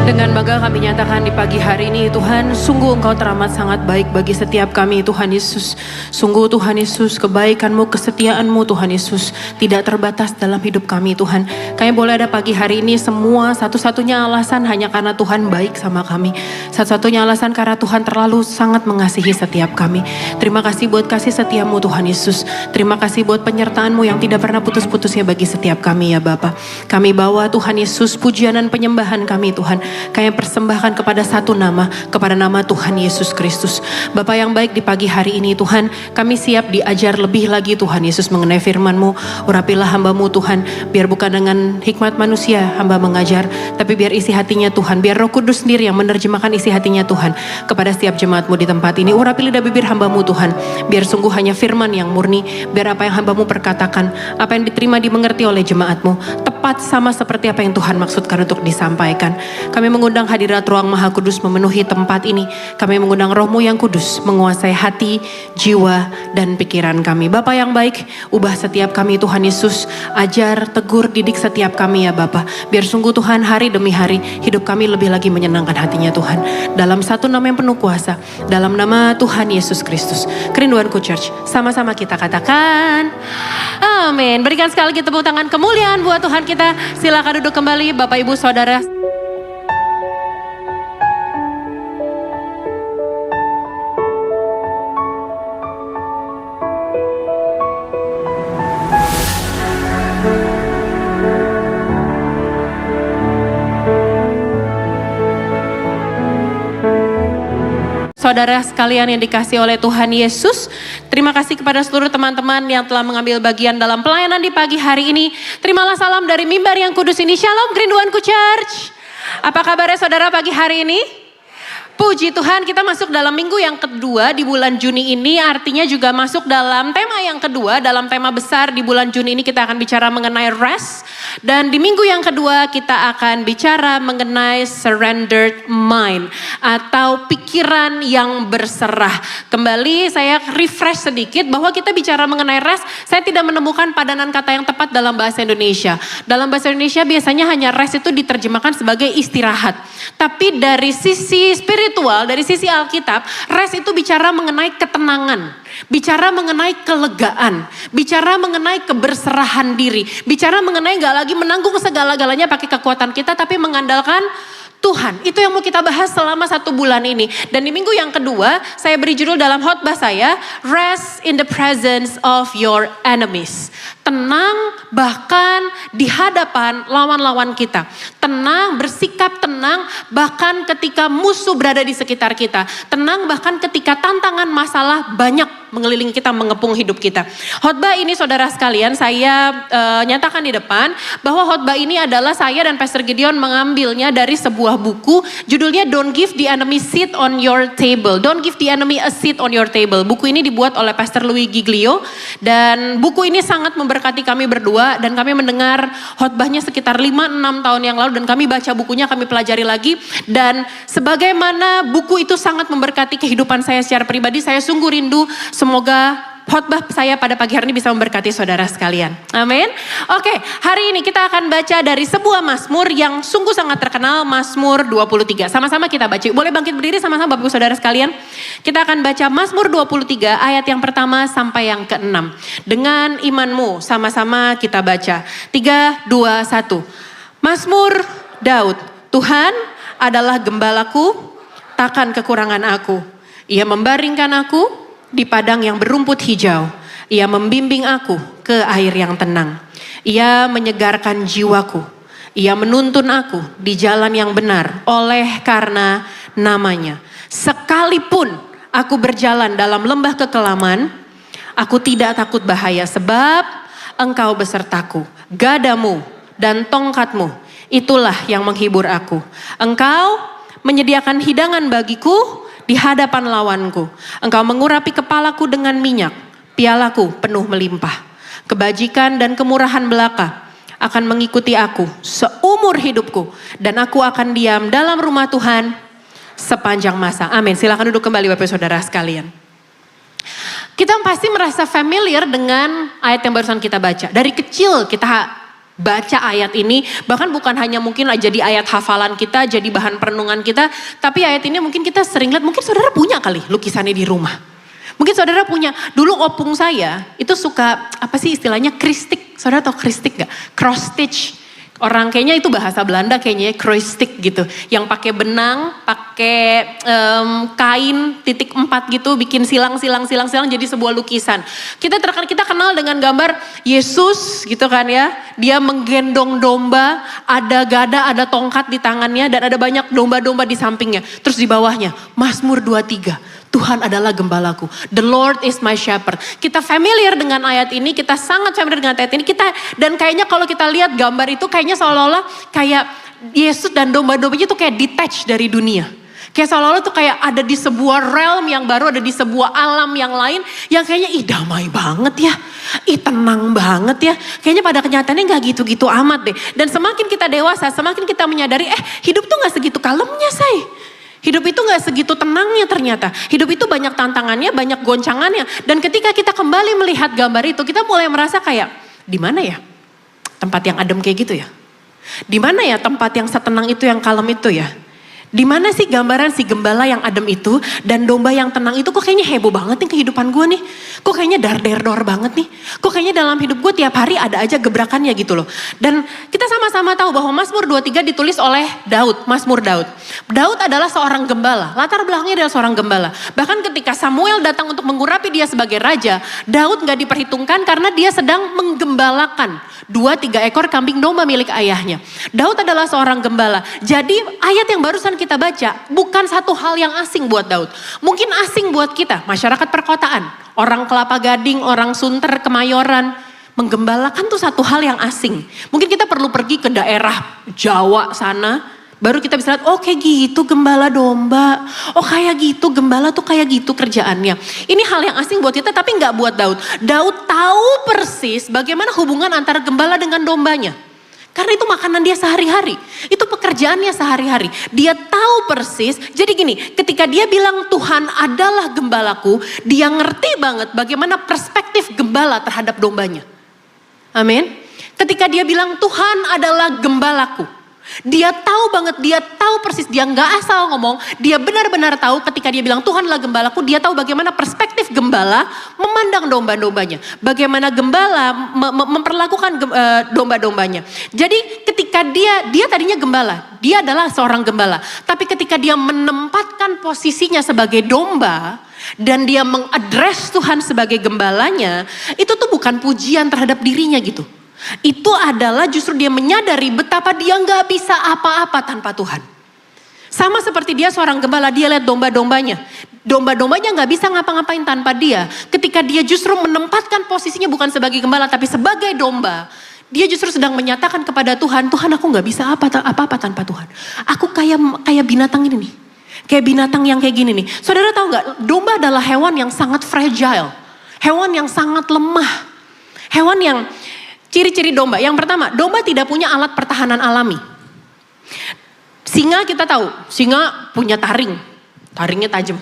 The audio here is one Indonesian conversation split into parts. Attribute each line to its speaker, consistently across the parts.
Speaker 1: Dengan bangga kami nyatakan di pagi hari ini, Tuhan, sungguh Engkau teramat sangat baik bagi setiap kami, Tuhan Yesus. Sungguh Tuhan Yesus, kebaikan-Mu, kesetiaan-Mu, Tuhan Yesus, tidak terbatas dalam hidup kami, Tuhan. Kami boleh ada pagi hari ini semua, satu-satunya alasan hanya karena Tuhan baik sama kami. Satu-satunya alasan karena Tuhan terlalu sangat mengasihi setiap kami. Terima kasih buat kasih setia-Mu, Tuhan Yesus. Terima kasih buat penyertaan-Mu yang tidak pernah putus-putusnya bagi setiap kami, ya Bapa. Kami bawa Tuhan Yesus pujian dan penyembahan kami, Tuhan. Kami persembahkan kepada satu nama, kepada nama Tuhan Yesus Kristus. Bapa yang baik, di pagi hari ini Tuhan, kami siap diajar lebih lagi Tuhan Yesus mengenai firman-Mu. Urapilah hamba-Mu Tuhan, biar bukan dengan hikmat manusia hamba mengajar, tapi biar isi hatinya Tuhan, biar Roh Kudus sendiri yang menerjemahkan isi hatinya Tuhan kepada setiap jemaat-Mu di tempat ini. Urapi lidah bibir hamba-Mu Tuhan, biar sungguh hanya firman yang murni, biar apa yang hamba-Mu perkatakan, apa yang diterima dimengerti oleh jemaat-Mu, tepat sama seperti apa yang Tuhan maksudkan untuk disampaikan. Kami mengundang hadirat Ruang Maha Kudus memenuhi tempat ini. Kami mengundang Roh-Mu yang kudus menguasai hati, jiwa, dan pikiran kami. Bapa yang baik, ubah setiap kami Tuhan Yesus. Ajar, tegur, didik setiap kami ya Bapa. Biar sungguh Tuhan hari demi hari hidup kami lebih lagi menyenangkan hatinya Tuhan. Dalam satu nama yang penuh kuasa, dalam nama Tuhan Yesus Kristus. Kerinduanku Church, sama-sama kita katakan amin. Berikan sekali lagi tepuk tangan kemuliaan buat Tuhan kita. Silakan duduk kembali Bapak Ibu Saudara. Saudara sekalian yang dikasihi oleh Tuhan Yesus, terima kasih kepada seluruh teman-teman yang telah mengambil bagian dalam pelayanan di pagi hari ini. Terimalah salam dari mimbar yang kudus ini. Shalom Kerinduanku Church. Apa kabarnya saudara pagi hari ini? Puji Tuhan, kita masuk dalam minggu yang kedua di bulan Juni ini, artinya juga masuk dalam tema yang kedua, dalam tema besar di bulan Juni ini kita akan bicara mengenai rest. Dan di minggu yang kedua kita akan bicara mengenai surrendered mind atau pikiran yang berserah. Kembali saya refresh sedikit bahwa kita bicara mengenai rest, saya tidak menemukan padanan kata yang tepat dalam bahasa Indonesia. Dalam bahasa Indonesia biasanya hanya rest itu diterjemahkan sebagai istirahat. Tapi dari sisi spiritual, dari sisi Alkitab, rest itu bicara mengenai ketenangan. Bicara mengenai kelegaan, bicara mengenai keberserahan diri, bicara mengenai gak lagi menanggung segala-galanya pakai kekuatan kita, tapi mengandalkan Tuhan. Itu yang mau kita bahas selama 1 bulan ini. Dan di minggu yang kedua, saya beri judul dalam khotbah saya, Rest in the Presence of Your Enemies. Tenang bahkan di hadapan lawan-lawan kita. Tenang, bersikap tenang bahkan ketika musuh berada di sekitar kita. Tenang bahkan ketika tantangan masalah banyak mengelilingi kita, mengepung hidup kita. Khotbah ini saudara sekalian, saya nyatakan di depan bahwa khotbah ini adalah saya dan Pastor Gideon mengambilnya dari sebuah buku. Judulnya Don't Give the Enemy Seat on Your Table. Don't Give the Enemy a Seat on Your Table. Buku ini dibuat oleh Pastor Louis Giglio. Dan buku ini sangat memberkati kami berdua. Dan kami mendengar khotbahnya sekitar 5-6 tahun yang lalu. Dan kami baca bukunya, kami pelajari lagi. Dan sebagaimana buku itu sangat memberkati kehidupan saya secara pribadi, saya sungguh rindu semoga khotbah saya pada pagi hari ini bisa memberkati saudara sekalian. Amin. Oke, hari ini kita akan baca dari sebuah mazmur yang sungguh sangat terkenal, Mazmur 23. Sama-sama kita baca. Boleh bangkit berdiri sama-sama Bapak Ibu Saudara sekalian. Kita akan baca Mazmur 23 ayat yang pertama sampai yang ke-6. Dengan imanmu sama-sama kita baca. 3, 2, 1. Mazmur Daud. Tuhan adalah gembalaku, takkan kekurangan aku. Ia membaringkan aku di padang yang berumput hijau. Ia membimbing aku ke air yang tenang. Ia menyegarkan jiwaku. Ia menuntun aku di jalan yang benar oleh karena namanya. Sekalipun aku berjalan dalam lembah kekelaman, aku tidak takut bahaya sebab Engkau besertaku. Gadamu dan tongkatmu, itulah yang menghibur aku. Engkau menyediakan hidangan bagiku di hadapan lawanku. Engkau mengurapi kepalaku dengan minyak, pialaku penuh melimpah. Kebajikan dan kemurahan belaka akan mengikuti aku seumur hidupku. Dan aku akan diam dalam rumah Tuhan sepanjang masa. Amin. Silakan duduk kembali Bapak Saudara sekalian. Kita pasti merasa familiar dengan ayat yang barusan kita baca. Dari kecil kita baca ayat ini, bahkan bukan hanya mungkin jadi ayat hafalan kita, jadi bahan perenungan kita, tapi ayat ini mungkin kita sering lihat, mungkin saudara punya kali lukisannya di rumah. Mungkin saudara punya, dulu opung saya itu suka, apa sih istilahnya, kristik. Saudara tahu kristik gak? Cross stitch. Orang kayaknya itu bahasa Belanda kayaknya ya, kroistik gitu. Yang pakai benang, pakai kain titik 4 gitu, bikin silang jadi sebuah lukisan. Kita kenal dengan gambar Yesus gitu kan ya. Dia menggendong domba, ada gada, ada tongkat di tangannya dan ada banyak domba-domba di sampingnya. Terus di bawahnya Mazmur 23. Tuhan adalah gembalaku. The Lord is my shepherd. Kita familiar dengan ayat ini, kita sangat familiar dengan ayat ini. Dan kayaknya kalau kita lihat gambar itu kayaknya seolah-olah kayak Yesus dan domba-dombanya itu kayak detach dari dunia. Kayak seolah-olah tuh kayak ada di sebuah realm yang baru, ada di sebuah alam yang lain. Yang kayaknya damai banget ya. Tenang banget ya. Kayaknya pada kenyataannya gak gitu-gitu amat deh. Dan semakin kita dewasa, semakin kita menyadari hidup tuh gak segitu kalemnya say. Hidup itu gak segitu tenangnya ternyata. Hidup itu banyak tantangannya, banyak goncangannya. Dan ketika kita kembali melihat gambar itu, kita mulai merasa kayak, di mana ya tempat yang adem kayak gitu ya? Di mana ya tempat yang setenang itu, yang kalem itu ya? Di mana sih gambaran si gembala yang adem itu dan domba yang tenang itu? Kok kayaknya heboh banget nih kehidupan gue nih. Kok kayaknya dar-der-dor banget nih. Kok kayaknya dalam hidup gue tiap hari ada aja gebrakannya gitu loh. Dan kita sama-sama tahu bahwa Mazmur 23 ditulis oleh Daud, Mazmur Daud. Daud adalah seorang gembala, latar belakangnya adalah seorang gembala. Bahkan ketika Samuel datang untuk mengurapi dia sebagai raja, Daud gak diperhitungkan karena dia sedang menggembalakan 2-3 ekor kambing domba milik ayahnya. Daud adalah seorang gembala. Jadi ayat yang barusan kita baca bukan satu hal yang asing buat Daud. Mungkin asing buat kita, masyarakat perkotaan. Orang Kelapa Gading, orang Sunter, Kemayoran. Menggembalakan tuh satu hal yang asing. Mungkin kita perlu pergi ke daerah Jawa sana. Baru kita bisa lihat, oh kayak gitu gembala domba. Oh kayak gitu, gembala tuh kayak gitu kerjaannya. Ini hal yang asing buat kita tapi gak buat Daud. Daud tahu persis bagaimana hubungan antara gembala dengan dombanya. Karena itu makanan dia sehari-hari. Itu pekerjaannya sehari-hari. Dia tahu persis. Jadi gini, ketika dia bilang Tuhan adalah gembalaku, dia ngerti banget bagaimana perspektif gembala terhadap dombanya. Amin. Ketika dia bilang Tuhan adalah gembalaku, dia tahu banget, dia tahu persis, dia nggak asal ngomong, dia benar-benar tahu ketika dia bilang Tuhan adalah gembalaku, dia tahu bagaimana perspektif gembala memandang domba-dombanya. Bagaimana gembala memperlakukan domba-dombanya. Jadi ketika dia tadinya gembala, dia adalah seorang gembala. Tapi ketika dia menempatkan posisinya sebagai domba, dan dia mengadres Tuhan sebagai gembalanya, itu tuh bukan pujian terhadap dirinya gitu. Itu adalah justru dia menyadari betapa dia gak bisa apa-apa tanpa Tuhan. Sama seperti dia seorang gembala, dia lihat domba-dombanya. Domba-dombanya gak bisa ngapa-ngapain tanpa dia. Ketika dia justru menempatkan posisinya bukan sebagai gembala tapi sebagai domba. Dia justru sedang menyatakan kepada Tuhan, Tuhan aku gak bisa apa-apa tanpa Tuhan. Aku kayak binatang ini nih. Kayak binatang yang kayak gini nih. Saudara tahu gak, domba adalah hewan yang sangat fragile. Hewan yang sangat lemah. Hewan yang... Ciri-ciri domba, yang pertama, domba tidak punya alat pertahanan alami. Singa kita tahu, singa punya taring, taringnya tajam.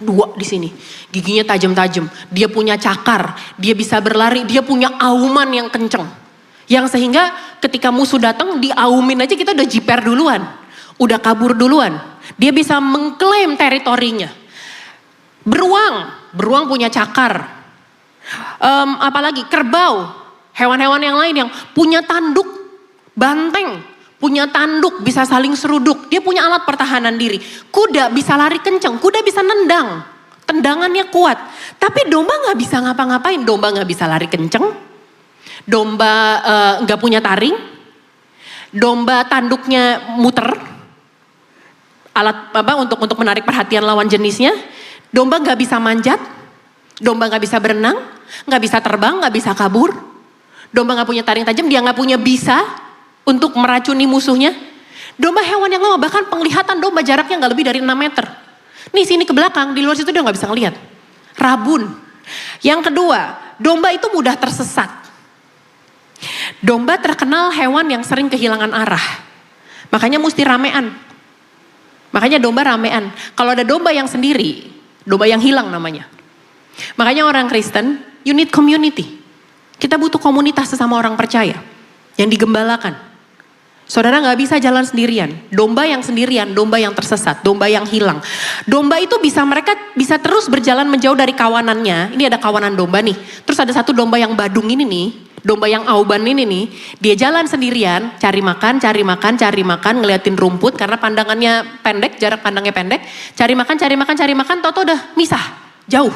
Speaker 1: 2 di sini, giginya tajam-tajam. Dia punya cakar, dia bisa berlari, dia punya auman yang kenceng. Yang sehingga ketika musuh datang, diaumin aja kita udah jiper duluan. Udah kabur duluan. Dia bisa mengklaim teritorinya. Beruang punya cakar. Apalagi kerbau. Hewan-hewan yang lain yang punya tanduk, banteng, punya tanduk, bisa saling seruduk. Dia punya alat pertahanan diri. Kuda bisa lari kenceng, kuda bisa nendang. Tendangannya kuat. Tapi domba gak bisa ngapa-ngapain. Domba gak bisa lari kenceng. Domba gak punya taring. Domba tanduknya muter. Alat untuk menarik perhatian lawan jenisnya. Domba gak bisa manjat. Domba gak bisa berenang. Gak bisa terbang, gak bisa kabur. Domba gak punya taring tajam, dia gak punya bisa untuk meracuni musuhnya. Domba hewan yang lemah, bahkan penglihatan domba jaraknya gak lebih dari 6 meter. Nih sini ke belakang, di luar situ dia gak bisa ngelihat. Rabun. Yang kedua, domba itu mudah tersesat. Domba terkenal hewan yang sering kehilangan arah. Makanya mesti ramean. Makanya domba ramean. Kalau ada domba yang sendiri, domba yang hilang namanya. Makanya orang Kristen, you need community. Kita butuh komunitas sesama orang percaya. yang digembalakan. Saudara gak bisa jalan sendirian. Domba yang sendirian, domba yang tersesat, domba yang hilang. Domba itu mereka bisa terus berjalan menjauh dari kawanannya. Ini ada kawanan domba nih. Terus ada satu domba yang badung ini nih. Domba yang auban ini nih. Dia jalan sendirian, cari makan, ngeliatin rumput. Karena pandangannya pendek, jarak pandangnya pendek. Cari makan, tau-tau udah misah, jauh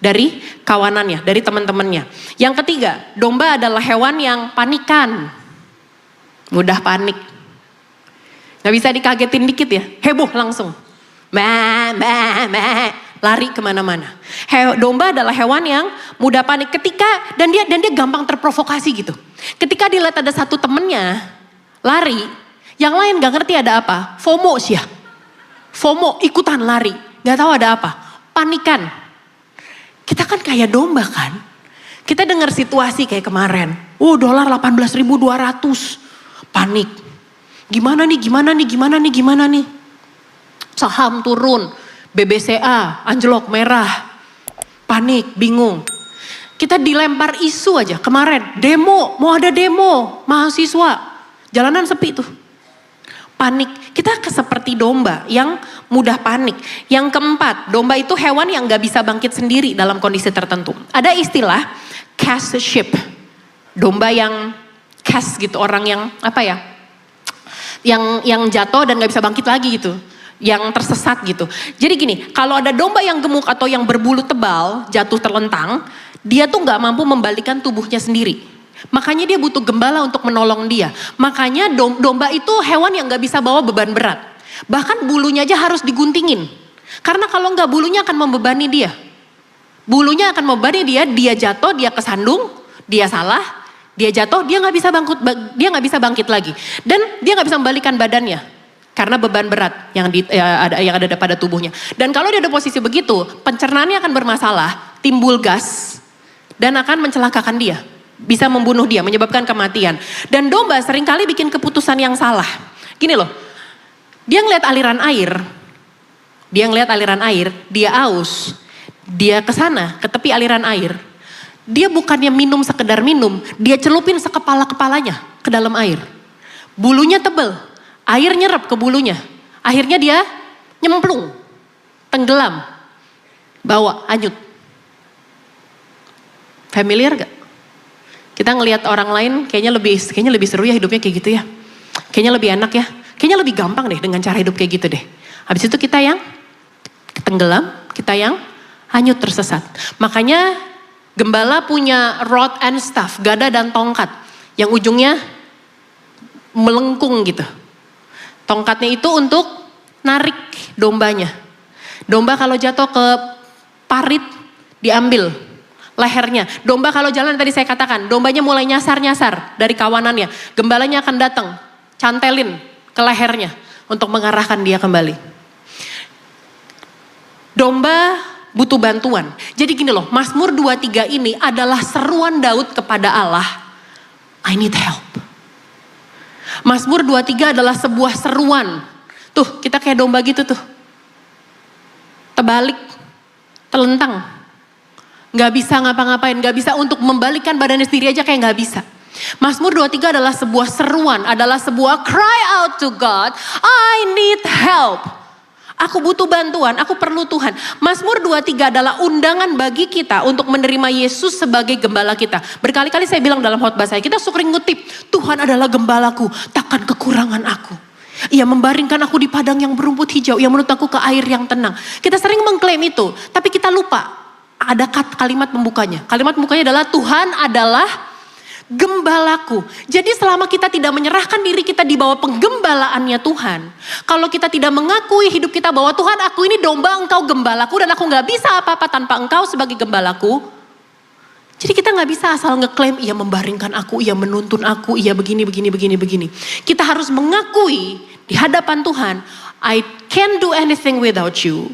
Speaker 1: dari kawanannya, dari teman-temannya. Yang ketiga, domba adalah hewan yang panikan. Mudah panik. Gak bisa dikagetin dikit ya, heboh langsung. Lari kemana-mana. Domba adalah hewan yang mudah panik dan dia gampang terprovokasi gitu. Ketika dilihat ada satu temennya lari, yang lain gak ngerti ada apa. FOMO sih ya. FOMO ikutan lari, gak tahu ada apa. Panikan. Kita kan kayak domba kan. Kita dengar situasi kayak kemarin. Dolar 18.200. Panik. Gimana nih? Saham turun. BBCA, anjlok merah. Panik, bingung. Kita dilempar isu aja kemarin. Mau ada demo. Mahasiswa. Jalanan sepi tuh. Panik. Kita seperti domba yang mudah panik. Yang keempat, domba itu hewan yang gak bisa bangkit sendiri dalam kondisi tertentu. Ada istilah cast sheep. Domba yang cast gitu, orang yang apa ya? Yang jatuh dan gak bisa bangkit lagi gitu. Yang tersesat gitu. Jadi gini, kalau ada domba yang gemuk atau yang berbulu tebal, jatuh terlentang, dia tuh gak mampu membalikan tubuhnya sendiri. Makanya dia butuh gembala untuk menolong dia. Makanya domba itu hewan yang gak bisa bawa beban berat. Bahkan bulunya aja harus diguntingin. Karena kalau gak, bulunya akan membebani dia. Bulunya akan membebani dia jatuh, dia kesandung, dia salah, dia jatuh, dia nggak bisa bangkit lagi, dan dia nggak bisa membalikan badannya karena beban berat yang ada pada tubuhnya. Dan kalau dia ada posisi begitu, pencernaannya akan bermasalah, timbul gas dan akan mencelakakan dia, bisa membunuh dia, menyebabkan kematian. Dan domba seringkali bikin keputusan yang salah. Gini loh, dia ngeliat aliran air, dia aus, dia kesana ke tepi aliran air. Dia bukannya minum sekedar minum, dia celupin sekepala-kepalanya ke dalam air. Bulunya tebal, air nyerap ke bulunya. Akhirnya dia nyemplung, tenggelam, bawa, hanyut. Familiar gak? Kita ngelihat orang lain kayaknya lebih seru ya hidupnya kayak gitu ya. Kayaknya lebih enak ya. Kayaknya lebih gampang deh dengan cara hidup kayak gitu deh. Habis itu kita yang tenggelam, kita yang hanyut tersesat. Makanya gembala punya rod and staff, gada dan tongkat. Yang ujungnya melengkung gitu. Tongkatnya itu untuk narik dombanya. Domba kalau jatuh ke parit diambil lehernya. Domba kalau jalan tadi saya katakan, dombanya mulai nyasar-nyasar dari kawanannya. Gembalanya akan datang, cantelin ke lehernya untuk mengarahkan dia kembali. Domba butuh bantuan. Jadi gini loh, Mazmur 23 ini adalah seruan Daud kepada Allah. I need help. Mazmur 23 adalah sebuah seruan. Tuh, kita kayak domba gitu tuh. Terbalik, telentang. Gak bisa ngapa-ngapain, gak bisa untuk membalikkan badannya sendiri aja kayak gak bisa. Mazmur 23 adalah sebuah seruan, adalah sebuah cry out to God. I need help. Aku butuh bantuan, aku perlu Tuhan. Mazmur 23 adalah undangan bagi kita untuk menerima Yesus sebagai gembala kita. Berkali-kali saya bilang dalam khotbah saya, kita sering ngutip, Tuhan adalah gembalaku, takkan kekurangan aku. Ia membaringkan aku di padang yang berumput hijau, ia menuntun aku ke air yang tenang. Kita sering mengklaim itu, tapi kita lupa ada kalimat pembukanya. Kalimat pembukanya adalah Tuhan adalah gembalaku. Jadi selama kita tidak menyerahkan diri kita di bawah penggembalaannya Tuhan. Kalau kita tidak mengakui hidup kita bahwa Tuhan, aku ini domba, engkau gembalaku, dan aku gak bisa apa-apa tanpa engkau sebagai gembalaku. Jadi kita gak bisa asal ngeklaim, ia membaringkan aku, ia menuntun aku, ia begini. Kita harus mengakui di hadapan Tuhan, I can't do anything without you.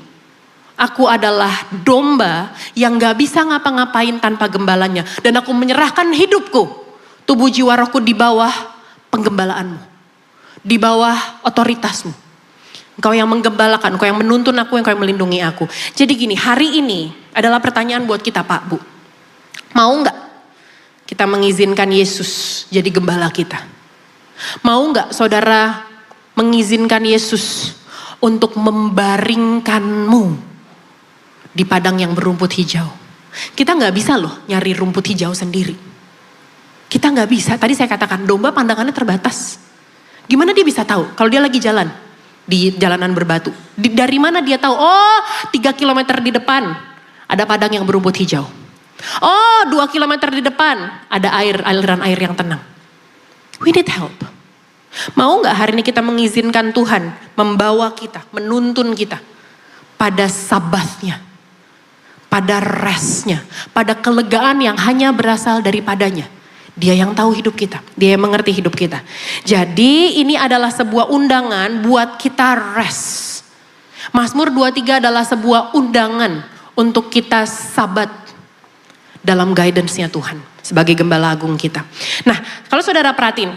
Speaker 1: Aku adalah domba yang gak bisa ngapa-ngapain tanpa gembalanya. Dan aku menyerahkan hidupku, tubuh jiwa rohku di bawah penggembalaanmu. Di bawah otoritasmu. Engkau yang menggembalakan, engkau yang menuntun aku, engkau yang melindungi aku. Jadi gini, hari ini adalah pertanyaan buat kita Pak Bu. Mau gak kita mengizinkan Yesus jadi gembala kita? Mau gak saudara mengizinkan Yesus untuk membaringkanmu di padang yang berumput hijau? Kita gak bisa loh nyari rumput hijau sendiri. Kita gak bisa, tadi saya katakan domba pandangannya terbatas. Gimana dia bisa tahu kalau dia lagi jalan di jalanan berbatu? Dari mana dia tahu? Oh, 3 kilometer di depan ada padang yang berumput hijau. Oh, 2 kilometer di depan ada aliran air yang tenang. We need help. Mau gak hari ini kita mengizinkan Tuhan membawa kita, menuntun kita pada sabatnya, pada restnya, pada kelegaan yang hanya berasal daripadanya. Dia yang tahu hidup kita, dia yang mengerti hidup kita. Jadi ini adalah sebuah undangan buat kita rest. Mazmur 23 adalah sebuah undangan untuk kita sabat dalam guidance-nya Tuhan sebagai gembala agung kita. Nah, kalau saudara perhatiin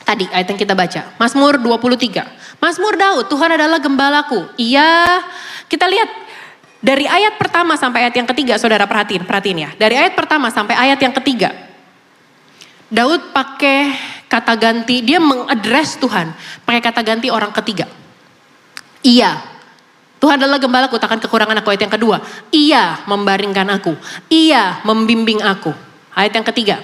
Speaker 1: tadi ayat yang kita baca, Mazmur 23. Mazmur Daud, Tuhan adalah gembalaku. Iya, kita lihat dari ayat pertama sampai ayat yang ketiga, saudara perhatiin ya. Dari ayat pertama sampai ayat yang ketiga, Daud pakai kata ganti, dia mengadres Tuhan pakai kata ganti orang ketiga. Iya, Tuhan adalah gembalaku, takkan kekurangan aku. Ayat yang kedua, Ia membaringkan aku, Ia membimbing aku. Ayat yang ketiga,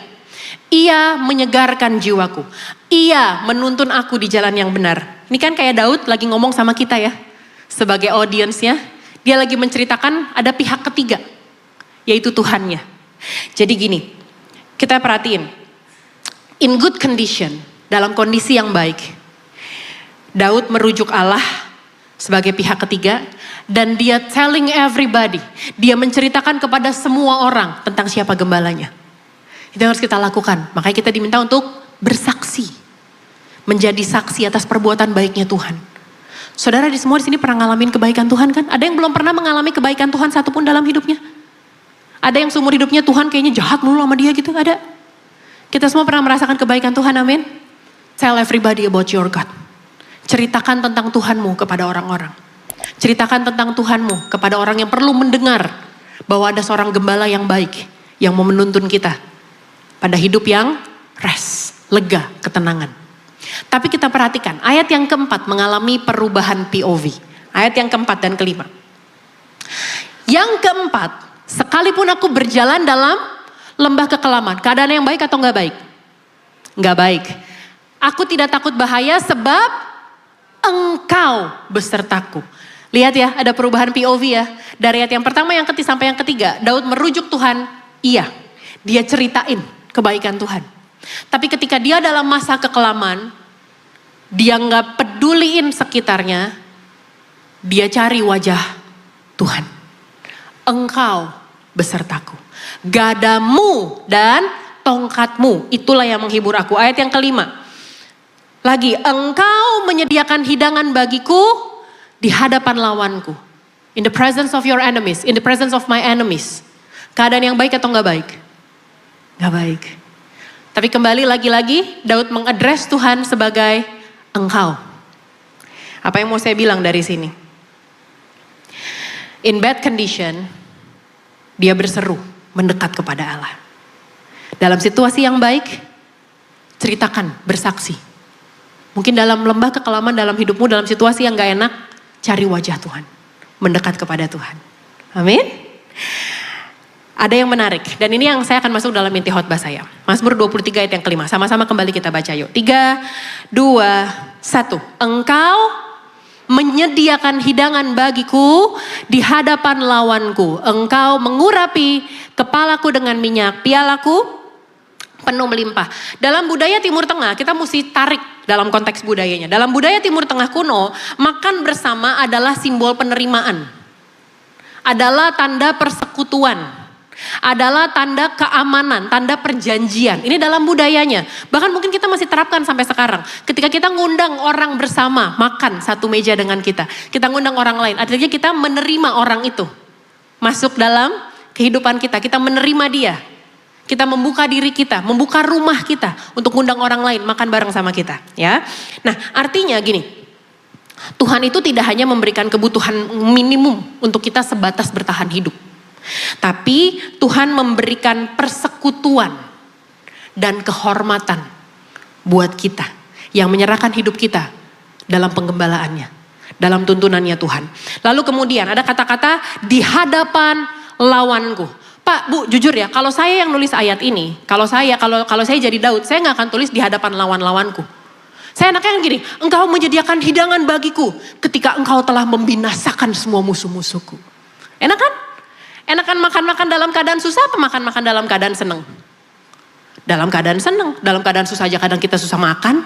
Speaker 1: Ia menyegarkan jiwaku, Ia menuntun aku di jalan yang benar. Ini kan kayak Daud lagi ngomong sama kita ya, sebagai audiensnya. Dia lagi menceritakan ada pihak ketiga, yaitu Tuhannya. Jadi gini, kita perhatiin. In good condition, dalam kondisi yang baik, Daud merujuk Allah sebagai pihak ketiga dan dia telling everybody, dia menceritakan kepada semua orang tentang siapa gembalanya. Itu yang harus kita lakukan. Makanya kita diminta untuk bersaksi, menjadi saksi atas perbuatan baiknya Tuhan. Saudara di semua di sini pernah ngalamin kebaikan Tuhan kan? Ada yang belum pernah mengalami kebaikan Tuhan satupun dalam hidupnya? Ada yang seumur hidupnya Tuhan kayaknya jahat mulu sama dia gitu? Ada? Kita semua pernah merasakan kebaikan Tuhan, amin. Tell everybody about your God. Ceritakan tentang Tuhanmu kepada orang-orang. Ceritakan tentang Tuhanmu kepada orang yang perlu mendengar bahwa ada seorang gembala yang baik yang mau menuntun kita pada hidup yang rest, lega, ketenangan. Tapi kita perhatikan ayat yang keempat mengalami perubahan POV. Ayat yang keempat dan kelima. Yang keempat, sekalipun aku berjalan dalam lembah kekelaman, keadaan yang baik atau enggak baik? Enggak baik. Aku tidak takut bahaya sebab Engkau besertaku. Lihat ya, ada perubahan POV ya. Dari ayat yang pertama, yang ketiga sampai yang ketiga, Daud merujuk Tuhan, iya. Dia ceritain kebaikan Tuhan. Tapi ketika dia dalam masa kekelaman, dia enggak peduliin sekitarnya, dia cari wajah Tuhan. Engkau besertaku. Gadamu dan tongkatmu, itulah yang menghibur aku. Ayat yang kelima. Lagi, Engkau menyediakan hidangan bagiku di hadapan lawanku. In the presence of your enemies, in the presence of my enemies. Keadaan yang baik atau enggak baik? Enggak baik. Tapi kembali lagi-lagi Daud mengadres Tuhan sebagai Engkau. Apa yang mau saya bilang dari sini? In bad condition, dia berseru mendekat kepada Allah. Dalam situasi yang baik, ceritakan, bersaksi. Mungkin dalam lembah kekelaman dalam hidupmu, dalam situasi yang gak enak, cari wajah Tuhan. Mendekat kepada Tuhan. Amin. Ada yang menarik, dan ini yang saya akan masuk dalam inti khotbah saya. Mazmur 23 ayat yang kelima, sama-sama kembali kita baca yuk. 3, 2, 1. Engkau menyediakan hidangan bagiku di hadapan lawanku. Engkau mengurapi kepalaku dengan minyak, pialaku penuh melimpah. Dalam budaya Timur Tengah, kita mesti tarik dalam konteks budayanya. Dalam budaya Timur Tengah kuno, makan bersama adalah simbol penerimaan. Adalah tanda persekutuan. Adalah tanda keamanan, tanda perjanjian. Ini dalam budayanya. Bahkan mungkin kita masih terapkan sampai sekarang. Ketika kita ngundang orang bersama, makan satu meja dengan kita. Kita ngundang orang lain. Artinya kita menerima orang itu. Masuk dalam kehidupan kita. Kita menerima dia. Kita membuka diri kita, membuka rumah kita untuk ngundang orang lain makan bareng sama kita, ya. Nah, artinya gini. Tuhan itu tidak hanya memberikan kebutuhan minimum untuk kita sebatas bertahan hidup. Tapi Tuhan memberikan persekutuan dan kehormatan buat kita. Yang menyerahkan hidup kita dalam penggembalaannya, dalam tuntunannya Tuhan. Lalu kemudian ada kata-kata di hadapan lawanku. Pak, Bu, jujur ya, kalau saya yang nulis ayat ini, kalau saya jadi Daud, saya nggak akan tulis di hadapan lawan-lawanku. Saya enaknya gini, engkau menyediakan hidangan bagiku ketika engkau telah membinasakan semua musuh-musuhku. Enak kan? Enakan makan-makan dalam keadaan susah apa makan-makan dalam keadaan seneng? Dalam keadaan seneng, dalam keadaan susah aja kadang kita susah makan.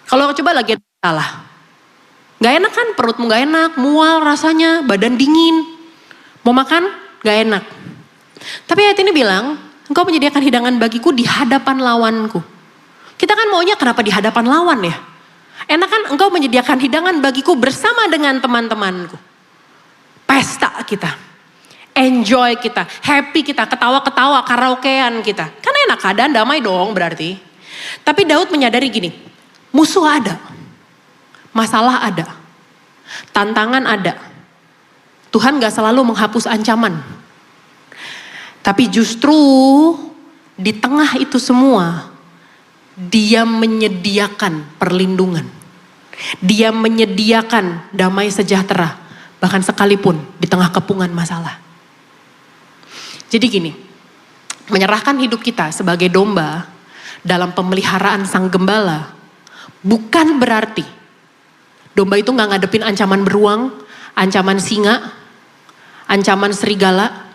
Speaker 1: Kalau coba lagi salah. Gak enak kan, perutmu gak enak, mual rasanya, badan dingin. Mau makan, gak enak. Tapi ayat ini bilang, engkau menyediakan hidangan bagiku di hadapan lawanku. Kita kan maunya kenapa di hadapan lawan ya? Enak kan engkau menyediakan hidangan bagiku bersama dengan teman-temanku. Pesta kita. Enjoy kita. Happy kita. Ketawa-ketawa. Karaokean kita. Kan enak keadaan damai dong berarti. Tapi Daud menyadari gini. Musuh ada. Masalah ada. Tantangan ada. Tuhan gak selalu menghapus ancaman. Tapi justru di tengah itu semua. Dia menyediakan perlindungan. Dia menyediakan damai sejahtera. Bahkan sekalipun di tengah kepungan masalah. Jadi gini, menyerahkan hidup kita sebagai domba dalam pemeliharaan sang gembala. Bukan berarti domba itu gak ngadepin ancaman beruang, ancaman singa, ancaman serigala.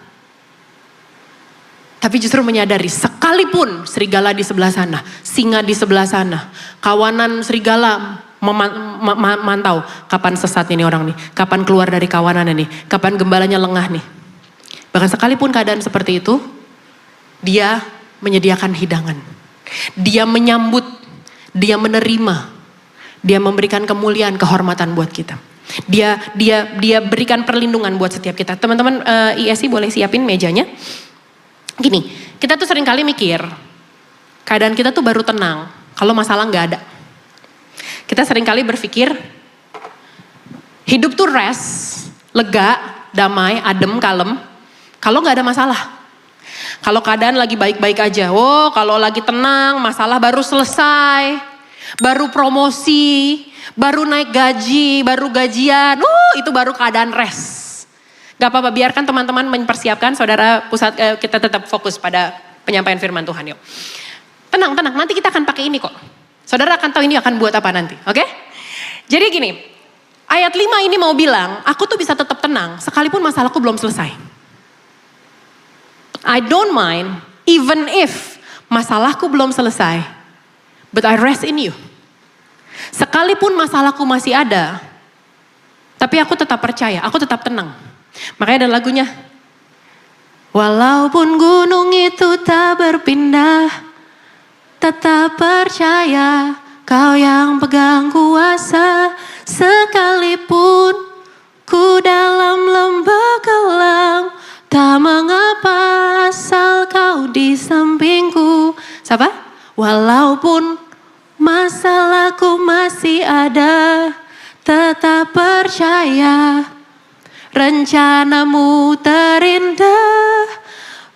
Speaker 1: Tapi justru menyadari sekalipun serigala di sebelah sana, singa di sebelah sana, kawanan serigala memantau kapan sesat ini orang nih, kapan keluar dari kawanan ini, kapan gembalanya lengah nih. Bahkan sekalipun keadaan seperti itu, dia menyediakan hidangan. Dia menyambut, dia menerima, dia memberikan kemuliaan, kehormatan buat kita. Dia berikan perlindungan buat setiap kita. Teman-teman ISI boleh siapin mejanya. Gini, kita tuh sering kali mikir, keadaan kita tuh baru tenang kalau masalah gak ada. Kita sering kali berpikir, hidup tuh rest, lega, damai, adem, kalem, kalau gak ada masalah. Kalau keadaan lagi baik-baik aja, kalau lagi tenang, masalah baru selesai, baru promosi, baru naik gaji, baru gajian, itu baru keadaan rest. Gak apa-apa, biarkan teman-teman mempersiapkan, saudara kita tetap fokus pada penyampaian firman Tuhan yuk. Tenang, nanti kita akan pakai ini kok. Saudara akan tahu ini akan buat apa nanti, oke? Jadi gini, ayat 5 ini mau bilang, aku tuh bisa tetap tenang sekalipun masalahku belum selesai. I don't mind even if masalahku belum selesai, but I rest in you. Sekalipun masalahku masih ada, tapi aku tetap percaya, aku tetap tenang. Makanya ada lagunya. Walaupun gunung itu tak berpindah, tetap percaya kau yang pegang kuasa. Sekalipun ku dalam lembah kelam, tak mengapa asal kau di sampingku. Siapa? Walaupun masalahku masih ada, tetap percaya rencanamu terindah,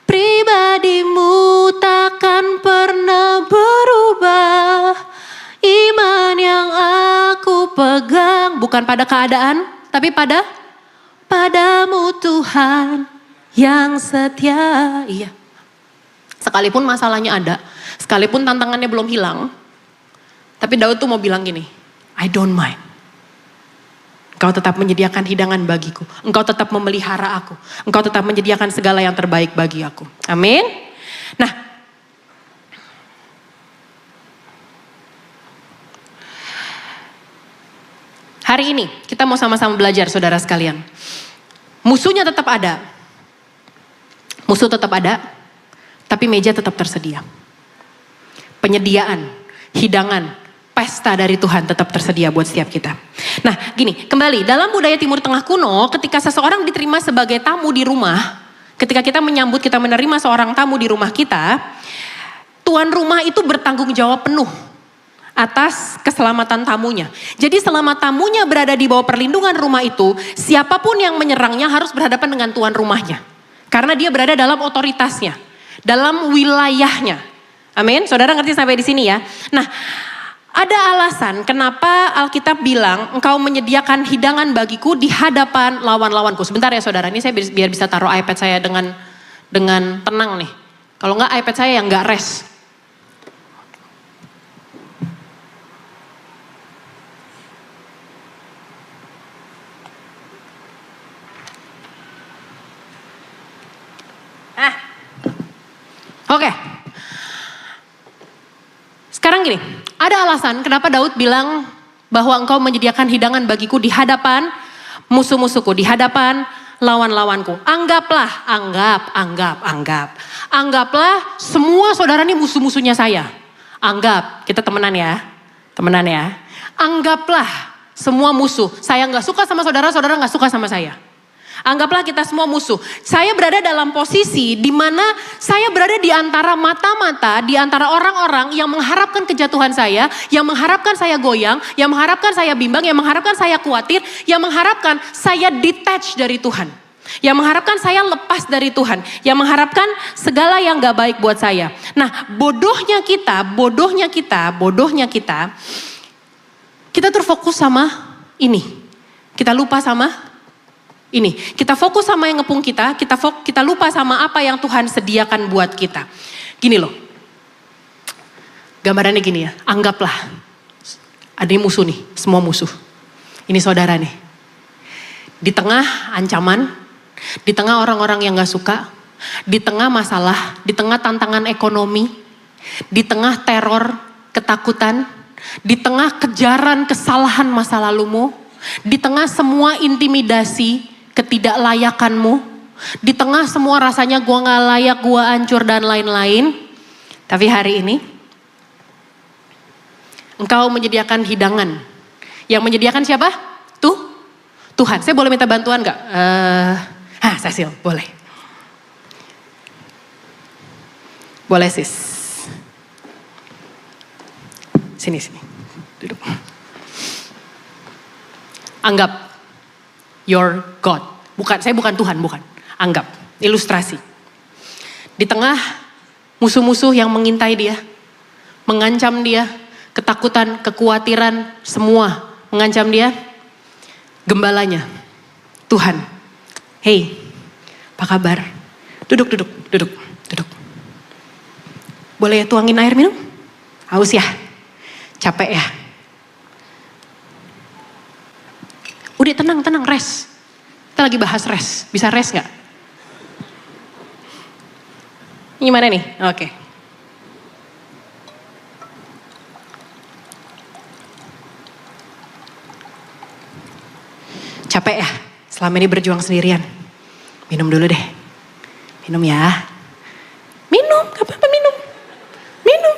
Speaker 1: pribadimu takkan pernah berubah. Iman yang aku pegang bukan pada keadaan, tapi padamu Tuhan yang setia. Iya. Sekalipun masalahnya ada, sekalipun tantangannya belum hilang, tapi Daud tuh mau bilang gini, I don't mind. Engkau tetap menyediakan hidangan bagiku. Engkau tetap memelihara aku. Engkau tetap menyediakan segala yang terbaik bagi aku. Amin. Nah, hari ini kita mau sama-sama belajar saudara sekalian. Musuhnya tetap ada. Musuh tetap ada, tapi meja tetap tersedia. Penyediaan, hidangan, pesta dari Tuhan tetap tersedia buat setiap kita. Nah gini, kembali dalam budaya Timur Tengah kuno, ketika seseorang diterima sebagai tamu di rumah, ketika kita menyambut, kita menerima seorang tamu di rumah kita, tuan rumah itu bertanggung jawab penuh atas keselamatan tamunya. Jadi selama tamunya berada di bawah perlindungan rumah itu, siapapun yang menyerangnya harus berhadapan dengan tuan rumahnya. Karena dia berada dalam otoritasnya, dalam wilayahnya. Amin. Saudara ngerti sampai di sini ya. Nah, ada alasan kenapa Alkitab bilang engkau menyediakan hidangan bagiku di hadapan lawan-lawanku. Sebentar ya saudara, ini saya biar bisa taruh iPad saya dengan tenang nih. Kalau enggak iPad saya yang enggak rest. Oke. Sekarang gini, ada alasan kenapa Daud bilang bahwa engkau menyediakan hidangan bagiku di hadapan musuh-musuhku, di hadapan lawan-lawanku. Anggaplah semua saudara ini musuh-musuhnya saya. Anggap, kita temenan ya. Anggaplah semua musuh. Saya nggak suka sama saudara, saudara nggak suka sama saya. Anggaplah kita semua musuh. Saya berada dalam posisi di mana saya berada di antara mata-mata, di antara orang-orang yang mengharapkan kejatuhan saya, yang mengharapkan saya goyang, yang mengharapkan saya bimbang, yang mengharapkan saya khawatir, yang mengharapkan saya detach dari Tuhan. Yang mengharapkan saya lepas dari Tuhan. Yang mengharapkan segala yang gak baik buat saya. Nah, bodohnya kita terfokus sama ini. Kita lupa sama ini, kita fokus sama yang ngepung kita lupa sama apa yang Tuhan sediakan buat kita. Gini loh, gambarannya gini ya, anggaplah ada musuh nih, semua musuh. Ini saudara nih, di tengah ancaman, di tengah orang-orang yang gak suka, di tengah masalah, di tengah tantangan ekonomi, di tengah teror, ketakutan, di tengah kejaran kesalahan masa lalumu, di tengah semua intimidasi, ketidaklayakanmu, di tengah semua rasanya gua gak layak, gua hancur dan lain-lain. Tapi hari ini engkau menyediakan hidangan. Yang menyediakan siapa? Tuhan. Saya boleh minta bantuan gak? Cecil, boleh. Boleh sis. Sini. Duduk. Anggap your God. Saya bukan Tuhan, bukan. Anggap, ilustrasi. Di tengah musuh-musuh yang mengintai dia, mengancam dia, ketakutan, kekhawatiran, semua mengancam dia, gembalanya, Tuhan. Hey, apa kabar? Duduk. Boleh tuangin air minum? Haus ya? Capek ya? Udah tenang, rest. Kita lagi bahas rest. Bisa rest gak? Gimana nih? Oke. Capek ya? Selama ini berjuang sendirian. Minum dulu deh. Minum ya. Minum, gak apa-apa minum. Minum.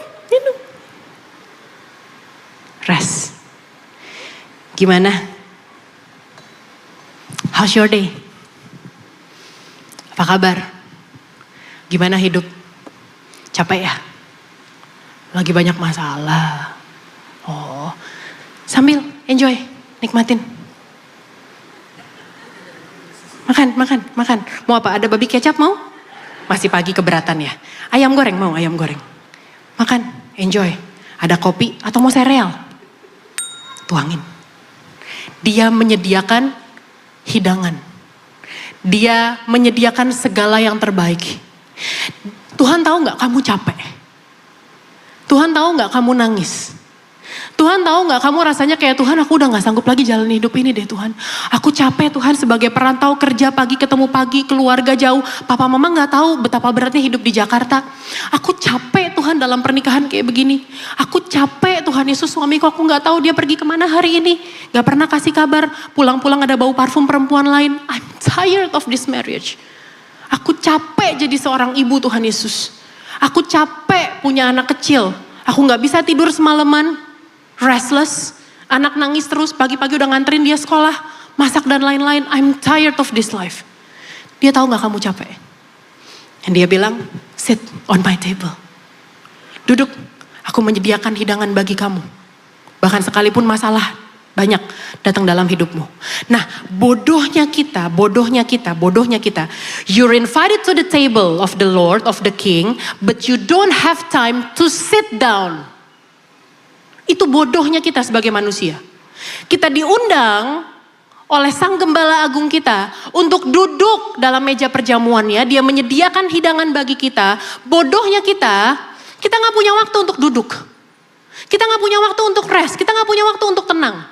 Speaker 1: Rest. Gimana? How's your day? Apa kabar? Gimana hidup? Capek ya? Lagi banyak masalah. Oh, sambil enjoy, nikmatin. Makan. Mau apa? Ada babi kecap mau? Masih pagi keberatan ya? Ayam goreng mau? Ayam goreng. Makan, enjoy. Ada kopi atau mau sereal? Tuangin. Dia menyediakan hidangan. Dia menyediakan segala yang terbaik. Tuhan tahu gak kamu capek? Tuhan tahu gak kamu nangis? Tuhan tahu gak kamu rasanya kayak Tuhan aku udah gak sanggup lagi jalan hidup ini deh Tuhan. Aku capek Tuhan sebagai perantau kerja pagi ketemu pagi, keluarga jauh. Papa mama gak tahu betapa beratnya hidup di Jakarta. Aku capek Tuhan dalam pernikahan kayak begini. Aku capek Tuhan Yesus suamiku aku gak tahu dia pergi kemana hari ini. Gak pernah kasih kabar, pulang-pulang ada bau parfum perempuan lain. I'm tired of this marriage. Aku capek jadi seorang ibu Tuhan Yesus. Aku capek punya anak kecil. Aku gak bisa tidur semalaman. Restless, anak nangis terus, pagi-pagi udah nganterin dia sekolah, masak dan lain-lain. I'm tired of this life. Dia tahu gak kamu capek? Dan dia bilang, sit on my table. Duduk, aku menyediakan hidangan bagi kamu. Bahkan sekalipun masalah Banyak datang dalam hidupmu. Nah, bodohnya kita. You're invited to the table of the Lord, of the King, but you don't have time to sit down. Itu bodohnya kita sebagai manusia. Kita diundang oleh Sang Gembala Agung kita untuk duduk dalam meja perjamuannya. Dia menyediakan hidangan bagi kita. Bodohnya kita gak punya waktu untuk duduk. Kita gak punya waktu untuk rest. Kita gak punya waktu untuk tenang.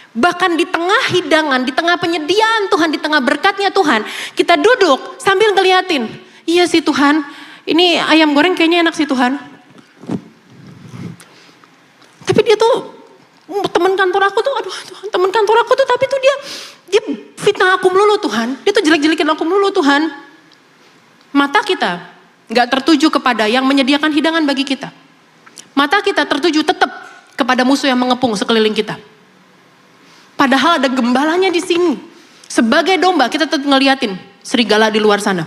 Speaker 1: Bahkan di tengah hidangan, di tengah penyediaan Tuhan, di tengah berkatnya Tuhan, kita duduk sambil ngeliatin. Iya sih Tuhan, ini ayam goreng kayaknya enak sih Tuhan. Tapi dia tuh, teman kantor aku tuh, teman kantor aku tuh, tapi tuh dia fitnah aku melulu Tuhan. Dia tuh jelek-jelekin aku melulu Tuhan. Mata kita gak tertuju kepada yang menyediakan hidangan bagi kita. Mata kita tertuju tetap kepada musuh yang mengepung sekeliling kita. Padahal ada gembalanya di sini. Sebagai domba kita tetap ngeliatin serigala di luar sana.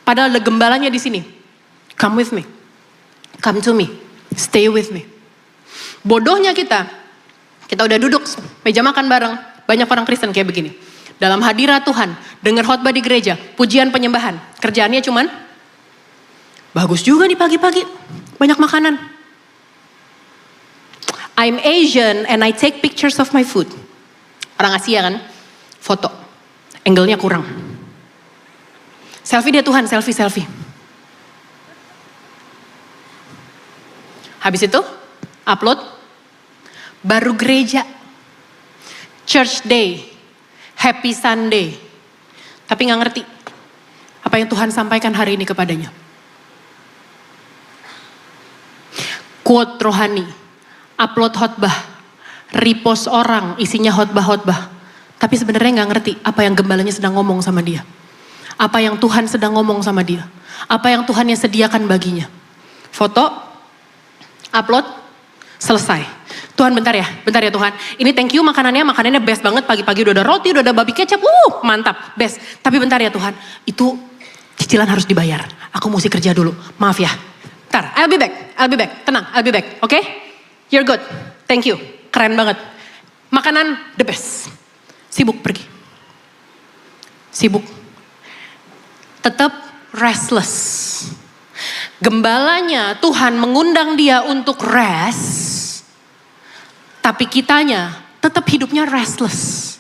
Speaker 1: Padahal ada gembalanya di sini. Come with me. Come to me. Stay with me. Bodohnya kita udah duduk meja makan bareng. Banyak orang Kristen kayak begini. Dalam hadirat Tuhan, dengar khotbah di gereja, pujian penyembahan. Kerjaannya cuman, bagus juga nih pagi-pagi. Banyak makanan. I'm Asian and I take pictures of my food. Orang Asia kan, foto, angle-nya kurang. Selfie dia Tuhan, selfie. Habis itu, upload, baru gereja, church day, happy Sunday. Tapi gak ngerti apa yang Tuhan sampaikan hari ini kepadanya. Quote rohani, upload khotbah. Repost orang isinya khotbah. Tapi sebenarnya gak ngerti apa yang gembalanya sedang ngomong sama dia. Apa yang Tuhan sedang ngomong sama dia. Apa yang Tuhan yang sediakan baginya. Foto, upload, selesai. Tuhan bentar ya Tuhan. Ini thank you makanannya best banget. Pagi-pagi udah ada roti, udah ada babi kecap. Mantap, best. Tapi bentar ya Tuhan, itu cicilan harus dibayar. Aku mesti kerja dulu, maaf ya. Bentar, I'll be back. Tenang, I'll be back, oke? You're good, thank you. Keren banget. Makanan the best. Sibuk pergi. Sibuk. Tetap restless. Gembalanya Tuhan mengundang dia untuk rest. Tapi kitanya tetap hidupnya restless.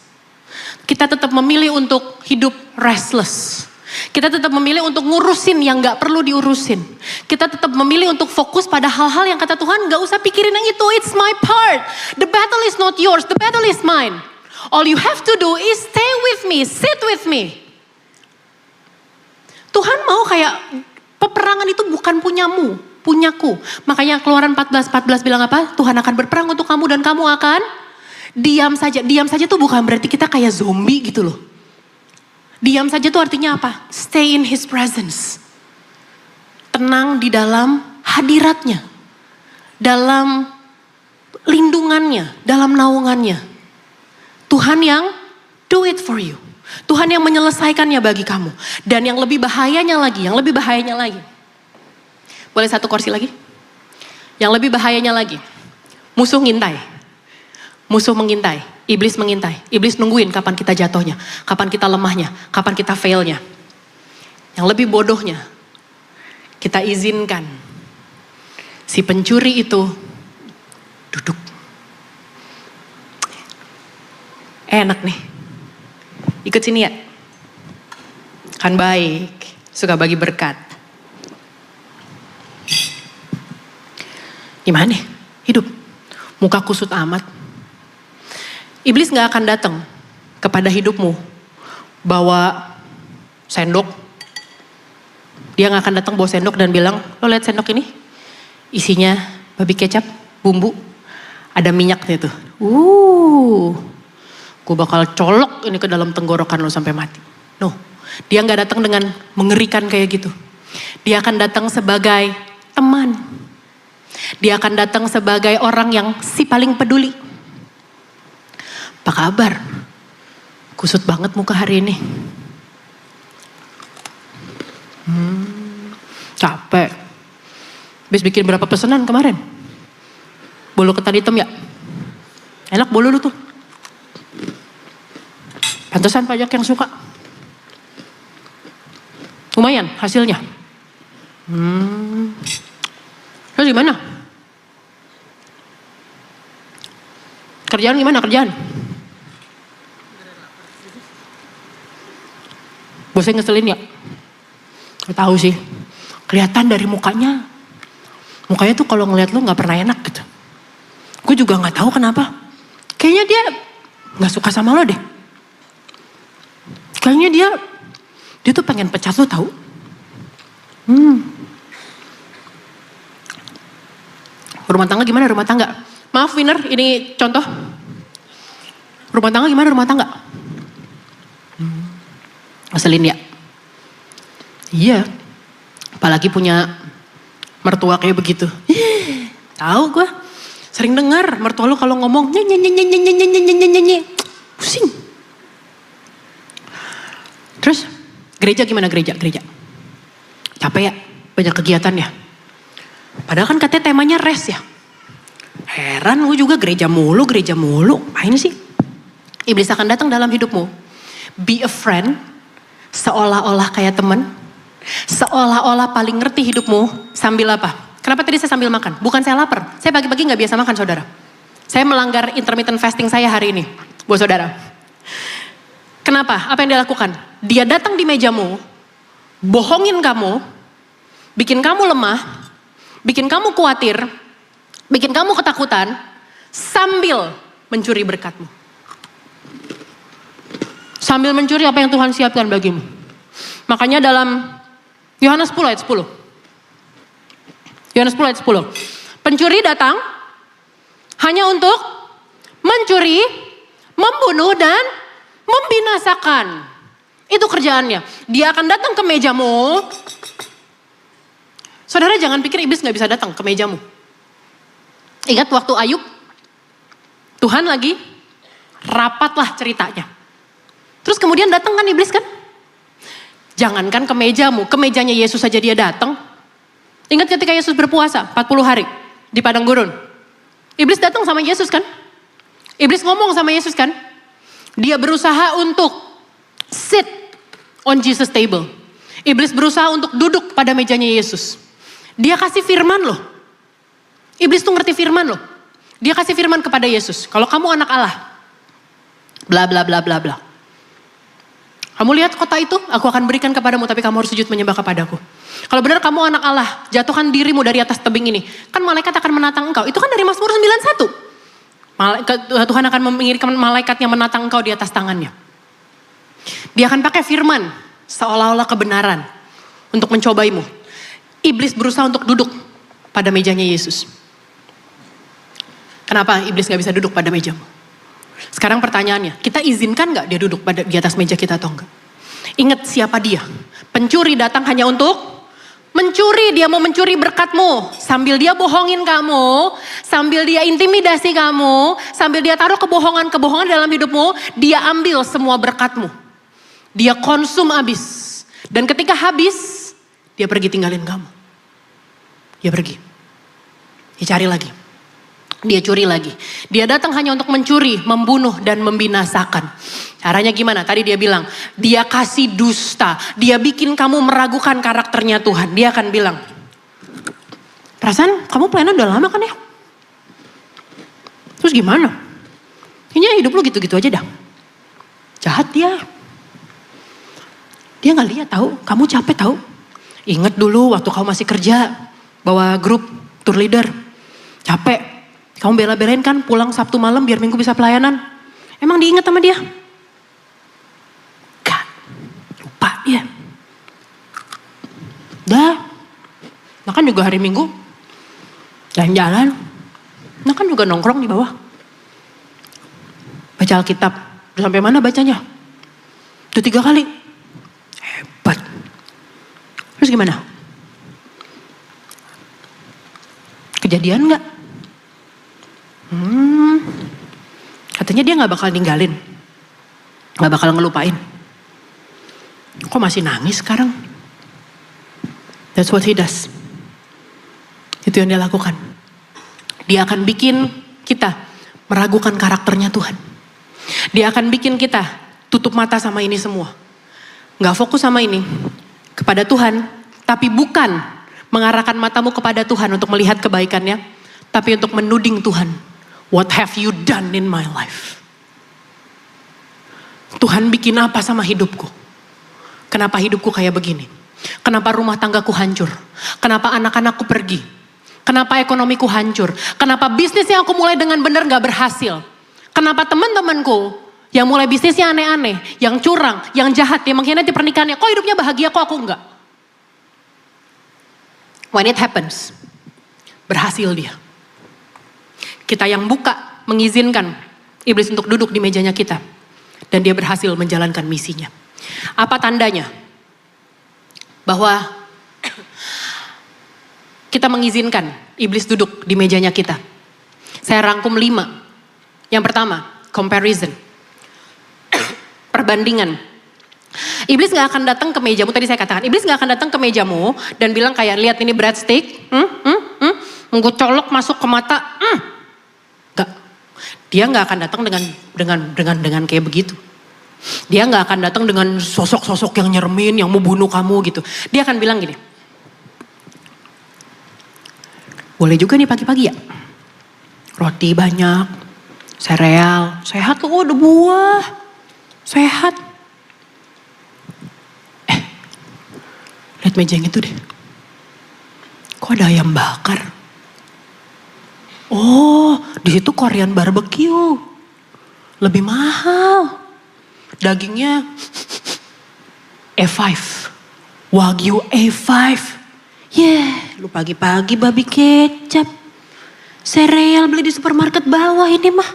Speaker 1: Kita tetap memilih untuk hidup restless. Kita tetap memilih untuk ngurusin yang gak perlu diurusin. Kita tetap memilih untuk fokus pada hal-hal yang kata Tuhan gak usah pikirin yang itu. It's my part. The battle is not yours. The battle is mine. All you have to do is stay with me. Sit with me. Tuhan mau kayak peperangan itu bukan punyamu. Punyaku. Makanya Keluaran 14 bilang apa? Tuhan akan berperang untuk kamu dan kamu akan diam saja. Diam saja tuh bukan berarti kita kayak zombie gitu loh. Diam saja tuh artinya apa? Stay in His presence. Tenang di dalam hadiratnya. Dalam lindungannya. Dalam naungannya. Tuhan yang do it for you. Tuhan yang menyelesaikannya bagi kamu. Dan yang lebih bahayanya lagi. Boleh satu kursi lagi? Yang lebih bahayanya lagi. Musuh ngintai. Musuh mengintai. Iblis mengintai. Iblis nungguin kapan kita jatuhnya. Kapan kita lemahnya. Kapan kita failnya. Yang lebih bodohnya. Kita izinkan. Si pencuri itu duduk. Enak nih. Ikut sini ya. Kan baik. Suka bagi berkat. Gimana nih? Hidup. Muka kusut amat. Iblis gak akan datang kepada hidupmu bawa sendok. Dia gak akan datang bawa sendok dan bilang, lo lihat sendok ini? Isinya babi kecap, bumbu, ada minyaknya tuh. Gue bakal colok ini ke dalam tenggorokan lo sampai mati. No, dia gak datang dengan mengerikan kayak gitu. Dia akan datang sebagai teman. Dia akan datang sebagai orang yang si paling peduli. Apa kabar? Kusut banget muka hari ini. Capek. Habis bikin berapa pesanan kemarin? Bolu ketan hitam ya? Enak bolu lu tuh. Pantesan pajak yang suka. Lumayan hasilnya. Terus gimana? Kerjaan gimana kerjaan? Bosnya ngeselin ya? Gak tahu sih. Kelihatan dari mukanya. Mukanya tuh kalau ngeliat lu gak pernah enak gitu. Gue juga gak tahu kenapa. Kayaknya dia gak suka sama lo deh. Kayaknya dia tuh pengen pecat lo tahu. Rumah tangga gimana rumah tangga? Maaf Winner, ini contoh. Rumah tangga gimana rumah tangga? Ngeselin ya? Iya. Apalagi punya mertua kayak begitu. Tahu gue. Sering dengar mertua lu kalau ngomong nyanyi. Pusing. Terus gereja gimana gereja? Capek ya? Banyak kegiatan ya? Padahal kan katanya temanya rest ya. Heran lu juga gereja mulu. Apain sih? Iblis akan datang dalam hidupmu. Be a friend. Seolah-olah kayak temen. Seolah-olah paling ngerti hidupmu. Sambil apa? Kenapa tadi saya sambil makan? Bukan saya lapar. Saya pagi-pagi gak biasa makan saudara. Saya melanggar intermittent fasting saya hari ini. Buat saudara. Kenapa? Apa yang dia lakukan? Dia datang di mejamu. Bohongin kamu. Bikin kamu lemah. Bikin kamu khawatir. Bikin kamu ketakutan. Sambil mencuri berkatmu. Sambil mencuri apa yang Tuhan siapkan bagimu. Makanya dalam Yohanes 10 ayat 10. Yohanes 10 ayat 10. Pencuri datang hanya untuk mencuri, membunuh dan membinasakan. Itu kerjaannya. Dia akan datang ke mejamu. Saudara jangan pikir iblis gak bisa datang ke mejamu. Ingat waktu Ayub, Tuhan lagi rapatlah ceritanya. Terus kemudian datang kan iblis kan? Jangankan ke mejamu, ke mejanya Yesus saja dia datang. Ingat ketika Yesus berpuasa 40 hari di padang gurun. Iblis datang sama Yesus kan? Iblis ngomong sama Yesus kan? Dia berusaha untuk sit on Jesus table. Iblis berusaha untuk duduk pada mejanya Yesus. Dia kasih firman loh. Iblis tuh ngerti firman loh. Dia kasih firman kepada Yesus. Kalau kamu anak Allah. Bla bla bla bla bla. Kamu lihat kota itu, aku akan berikan kepadamu, tapi kamu harus sujud menyembah kepadaku. Kalau benar kamu anak Allah, jatuhkan dirimu dari atas tebing ini. Kan malaikat akan menatang engkau. Itu kan dari Mazmur 91. Tuhan akan mengirimkan malaikatnya menatang engkau di atas tangannya. Dia akan pakai firman, seolah-olah kebenaran, untuk mencobaimu. Iblis berusaha untuk duduk pada mejanya Yesus. Kenapa iblis gak bisa duduk pada mejamu? Sekarang pertanyaannya, kita izinkan gak dia duduk di atas meja kita atau enggak? Ingat siapa dia? Pencuri datang hanya untuk mencuri. Dia mau mencuri berkatmu. Sambil dia bohongin kamu, sambil dia intimidasi kamu, sambil dia taruh kebohongan-kebohongan dalam hidupmu, dia ambil semua berkatmu. Dia konsum habis. Dan ketika habis, dia pergi tinggalin kamu. Dia pergi. Dia cari lagi. Dia curi lagi. Dia datang hanya untuk mencuri, membunuh, dan membinasakan. Caranya gimana? Tadi dia bilang, dia kasih dusta. Dia bikin kamu meragukan karakternya Tuhan. Dia akan bilang, perasaan kamu pelayanan udah lama kan ya? Terus gimana? Kayaknya hidup lu gitu-gitu aja dah. Jahat dia. Dia gak lihat tahu, kamu capek tahu. Ingat dulu waktu kamu masih kerja, bawa grup, tour leader. Capek. Kamu bela-belain kan pulang Sabtu malam biar Minggu bisa pelayanan. Emang diingat sama dia? Gak. Lupa dia. Dah. Nah kan juga hari Minggu. Jalan-jalan. Nah kan juga nongkrong di bawah. Baca Alkitab. Udah sampai mana bacanya? Itu 3 kali. Hebat. Terus gimana? Kejadian gak? Katanya dia gak bakal ninggalin. Gak bakal ngelupain. Kok masih nangis sekarang? That's what he does. Itu yang dia lakukan. Dia akan bikin kita meragukan karakternya Tuhan. Dia akan bikin kita tutup mata sama ini semua. Gak fokus sama ini, kepada Tuhan, tapi bukan mengarahkan matamu kepada Tuhan untuk melihat kebaikannya, tapi untuk menuding Tuhan. What have you done in my life? Tuhan bikin apa sama hidupku? Kenapa hidupku kayak begini? Kenapa rumah tanggaku hancur? Kenapa anak-anakku pergi? Kenapa ekonomiku hancur? Kenapa bisnis yang aku mulai dengan benar gak berhasil? Kenapa teman-temanku yang mulai bisnisnya aneh-aneh, yang curang, yang jahat, yang mengkhianati pernikahannya, kok hidupnya bahagia, kok aku enggak? When it happens, berhasil dia. Kita yang buka, mengizinkan iblis untuk duduk di mejanya kita. Dan dia berhasil menjalankan misinya. Apa tandanya? Bahwa kita mengizinkan iblis duduk di mejanya kita. Saya rangkum 5. Yang pertama, comparison. Perbandingan. Iblis gak akan datang ke mejamu, tadi saya katakan, iblis gak akan datang ke mejamu dan bilang kayak, lihat ini breadstick, gue colok masuk ke mata, Gak. Dia gak akan datang dengan kayak begitu. Dia gak akan datang dengan sosok-sosok yang nyermin, yang mau bunuh kamu gitu. Dia akan bilang gini, boleh juga nih pagi-pagi ya, roti banyak, sereal, sehat loh, ada buah, sehat. Lihat meja yang itu deh, kok ada ayam bakar? Oh, di situ Korean barbecue, lebih mahal. Dagingnya A5, Wagyu A5. Lu pagi-pagi babi kecap, sereal beli di supermarket bawah ini mah.